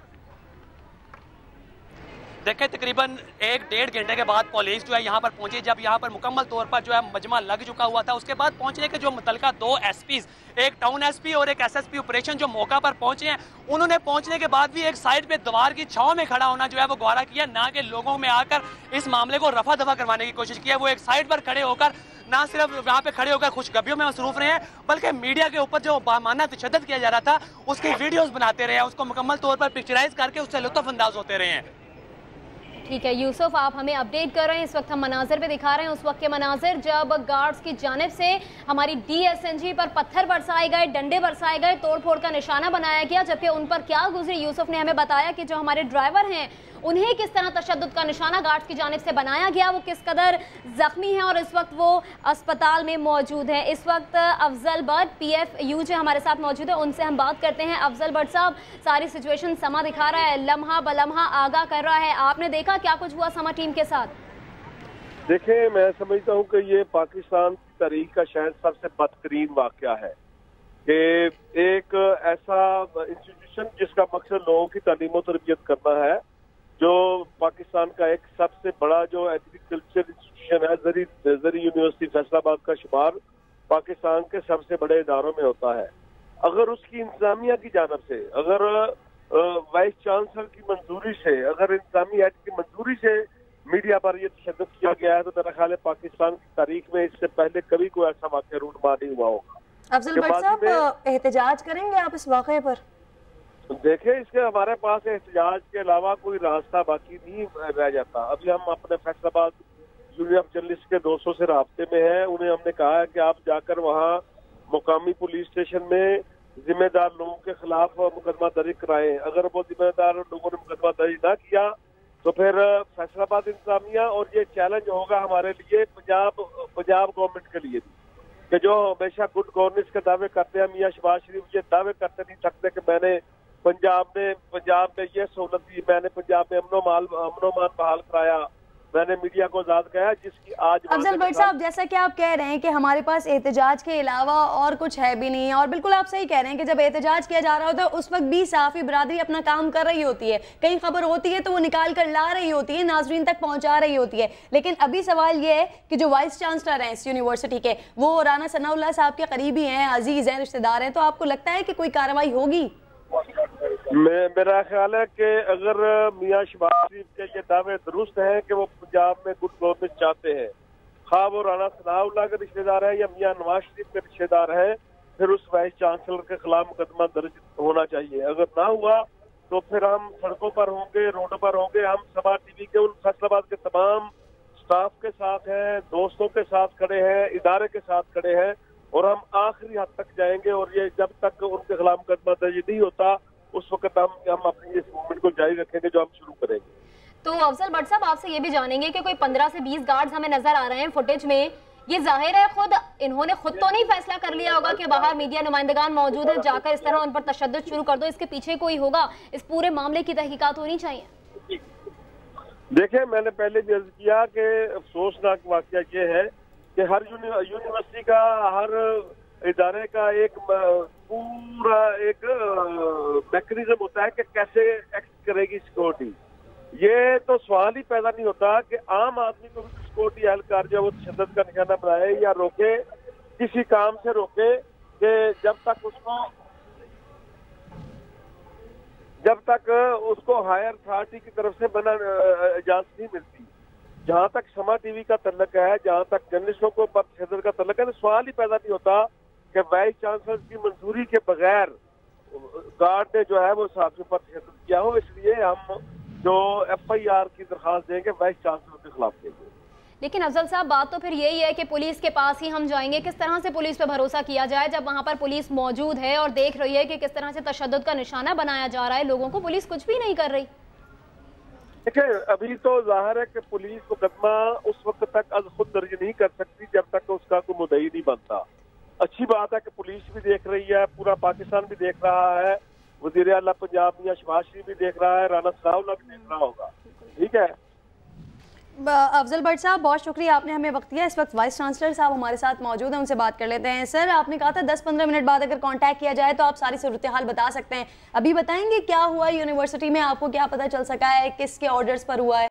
देखें, तकरीबन 1-1.5 घंटे के बाद पुलिस जो है यहाँ पर पहुंची। जब यहाँ पर मुकम्मल तौर पर जो है मजमा लग चुका हुआ था, उसके बाद पहुंचने के जो मुतलका 2 SPs, एक टाउन SP और एक SSP ऑपरेशन जो मौका पर पहुंचे हैं, उन्होंने पहुंचने के बाद भी एक साइड पे दीवार की छांव में खड़ा होना जो है वो गवारा किया, ना कि लोगों में आकर इस मामले को रफा दफा करवाने की कोशिश की है। वो एक साइड पर खड़े होकर ना सिर्फ वहाँ पे खड़े होकर खुशगबियों में मसरूफ रहे हैं, बल्कि मीडिया के ऊपर जो बामाना तशद्दुद किया जा रहा था उसकी वीडियोस बनाते रहे हैं, उसको मुकम्मल तौर पर पिक्चराइज करके उससे लुत्फ अंदाज होते रहे हैं। ठीक है यूसुफ, आप हमें अपडेट कर रहे हैं। इस वक्त हम मनाजिर पे दिखा रहे हैं उस वक्त के मनाजिर जब गार्ड्स की जानिब से हमारी DSNG पर पत्थर बरसाए गए, डंडे बरसाए गए, तोड़ फोड़ का निशाना बनाया गया। जबकि उन पर क्या गुजरी, यूसुफ ने हमें बताया कि जो हमारे ड्राइवर हैं उन्हें किस तरह तशद्दुद का निशाना गार्ड्स की जानिब से बनाया गया, वो किस कदर जख्मी हैं और इस वक्त वो अस्पताल में मौजूद है। इस वक्त अफजल बट PFU जो हमारे साथ मौजूद है, उनसे हम बात करते हैं। अफजल बट साहब, सारी सिचुएशन समा दिखा रहा है, लम्हा बलम्हा आगाह कर रहा है, आपने देखा क्या कुछ हुआ समा टीम के साथ? देखिए, मैं समझता हूँ कि ये पाकिस्तान की तारीख का शायद सबसे बदतरीन वाकया है कि एक ऐसा इंस्टीट्यूशन जिसका मकसद लोगों की तालीम और तरबियत करना है, जो पाकिस्तान का एक सबसे बड़ा जो एग्रीकल्चर इंस्टीट्यूशन है, जरी यूनिवर्सिटी फैसलाबाद का शुमार पाकिस्तान के सबसे बड़े इदारों में होता है। अगर उसकी इंतजामिया की जानब से, अगर वाइस चांसलर की मंजूरी से, अगर इंतजामी एक्ट की मंजूरी से मीडिया पर यह तशद्दुद किया गया है, तो मेरा ख्याल है पाकिस्तान की तारीख में इससे पहले कभी कोई ऐसा वाकया रूटमार नहीं हुआ होगा। अफजल भट्ट साहब, एहतजाज करेंगे आप इस वाकये पर? देखें, इसके हमारे पास एहतजाज के अलावा कोई रास्ता बाकी नहीं रह जाता। अभी हम अपने फैसलाबाद यूनियन ऑफ जर्नलिस्ट के दोस्तों से राब्ते में हैं। उन्हें हमने कहा है कि आप जाकर वहाँ मुकामी पुलिस स्टेशन में जिम्मेदार लोगों के खिलाफ मुकदमा दर्ज कराएं। अगर वो जिम्मेदार लोगों ने मुकदमा दर्ज ना किया तो फिर फैसलाबाद इंतजामिया, और ये चैलेंज होगा हमारे लिए पंजाब गवर्नमेंट के लिए भी, कि जो हमेशा गुड गवर्नेंस के दावे करते हैं, मियां शहबाज शरीफ ये दावे करते नहीं सकते कि मैंने पंजाब में ये सहूलत दी, मैंने पंजाब में अमनो मान बहाल कराया, मैंने मीडिया को आजाद किया, जिसकी आज अफजल भट्ट साहब, जैसा कि आप कह रहे हैं कि हमारे पास एहतजाज के अलावा और कुछ है भी नहीं, और बिल्कुल आप सही कह रहे हैं कि जब एहतजाज किया जा रहा होता है उस वक्त भी सहाफ़ी बरादरी अपना काम कर रही होती है, कहीं खबर होती है तो वो निकाल कर ला रही होती है, नाजरीन तक पहुंचा रही होती है। लेकिन अभी सवाल ये है कि जो वाइस चांसलर हैं इस यूनिवर्सिटी के, वो राना सनाउल्लाह साहब के करीबी हैं, अजीज हैं, रिश्तेदार हैं, तो आपको लगता है कि कोई कार्रवाई होगी? मेरा ख्याल है कि अगर मियां शहबाज शरीफ के ये दावे दुरुस्त हैं कि वो पंजाब में गुड गवर्नेंस चाहते हैं, खा वो राना सनाउल्लाह के रिश्तेदार है या मियां नवाज शरीफ के रिश्तेदार है, फिर उस वाइस चांसलर के खिलाफ मुकदमा दर्ज होना चाहिए। अगर ना हुआ तो फिर हम सड़कों पर होंगे, रोड पर होंगे। हम समा टीवी के उन फैसलाबाद के तमाम स्टाफ के साथ हैं, दोस्तों के साथ खड़े हैं, इदारे के साथ खड़े हैं, और हम आखिरी हद तक जाएंगे। और ये जब तक उनके खिलाफ मुकदमा दर्ज नहीं होता उस वक्त हम अपनी इस मूवमेंट को जारी रखेंगे जो हम शुरू करेंगे। तो अफजल भट्ट साहब, आपसे ये भी जानेंगे कि कोई 15 से 20 गार्ड्स हमें नजर आ रहे हैं फुटेज में, ये जाहिर है इन्होंने खुद तो नहीं फैसला कर लिया होगा कि बाहर मीडिया नुमाइंदगान मौजूद है, जाकर इस तरह उन पर तशद्दुद शुरू कर दो, इसके पीछे कोई होगा, इस पूरे मामले की तहकीकात होनी चाहिए। देखिए, मैंने पहले भी अर्ज किया कि अफसोसनाक वाकया ये है कि हर यूनिवर्सिटी का, हर इदारे का एक पूरा एक मैकेनिज्म होता है कि कैसे एक्ट करेगी सिक्योरिटी। ये तो सवाल ही पैदा नहीं होता कि आम आदमी को भी सिक्योरिटी एहलकार जो है वो तशद्दुद का निशाना बनाए या रोके, किसी काम से रोके कि जब तक उसको हायर अथॉरिटी की तरफ से बना इजाजत नहीं मिलती। जहां तक समा टीवी का तल्लक है, जहां तक जर्नलिस्टों को पर तशद्दुद का तल्लक है, तो सवाल ही पैदा नहीं होता कि वाइस चांसलर की मंजूरी के बगैर गार्ड ने जो है वो सहाफियों पर तशद्दुद किया हो। इसलिए हम जो FIR की दरखास्त देंगे वाइस चांसलर के खिलाफ देंगे। लेकिन अफजल साहब, बात तो फिर यही है कि पुलिस के पास ही हम जाएंगे। किस तरह से पुलिस पे भरोसा किया जाए जब वहां पर पुलिस मौजूद है और देख रही है कि किस तरह से तशद्दुद का निशाना बनाया जा रहा है लोगों को? पुलिस कुछ भी नहीं कर रही। देखिए, अभी तो जाहिर है कि पुलिस मुकदमा उस वक्त तक आज खुद दर्ज नहीं कर सकती जब तक उसका कोई मुद्दई नहीं बनता। अच्छी बात है कि पुलिस भी देख रही है, पूरा पाकिस्तान भी देख रहा है, वज़ीर आला पंजाब मियां शहबाज शरीफ भी देख रहा है, राना सनाउल्लाह भी देख रहा होगा। ठीक है अफजल भट्ट साहब, बहुत शुक्रिया, आपने हमें वक्त दिया। इस वक्त वाइस चांसलर साहब हमारे साथ मौजूद हैं, उनसे बात कर लेते हैं। सर, आपने कहा था 10-15 मिनट बाद अगर कांटेक्ट किया जाए तो आप सारी सूरत हाल बता सकते हैं। अभी बताएंगे क्या हुआ यूनिवर्सिटी में, आपको क्या पता चल सका है, किसके ऑर्डर्स पर हुआ है?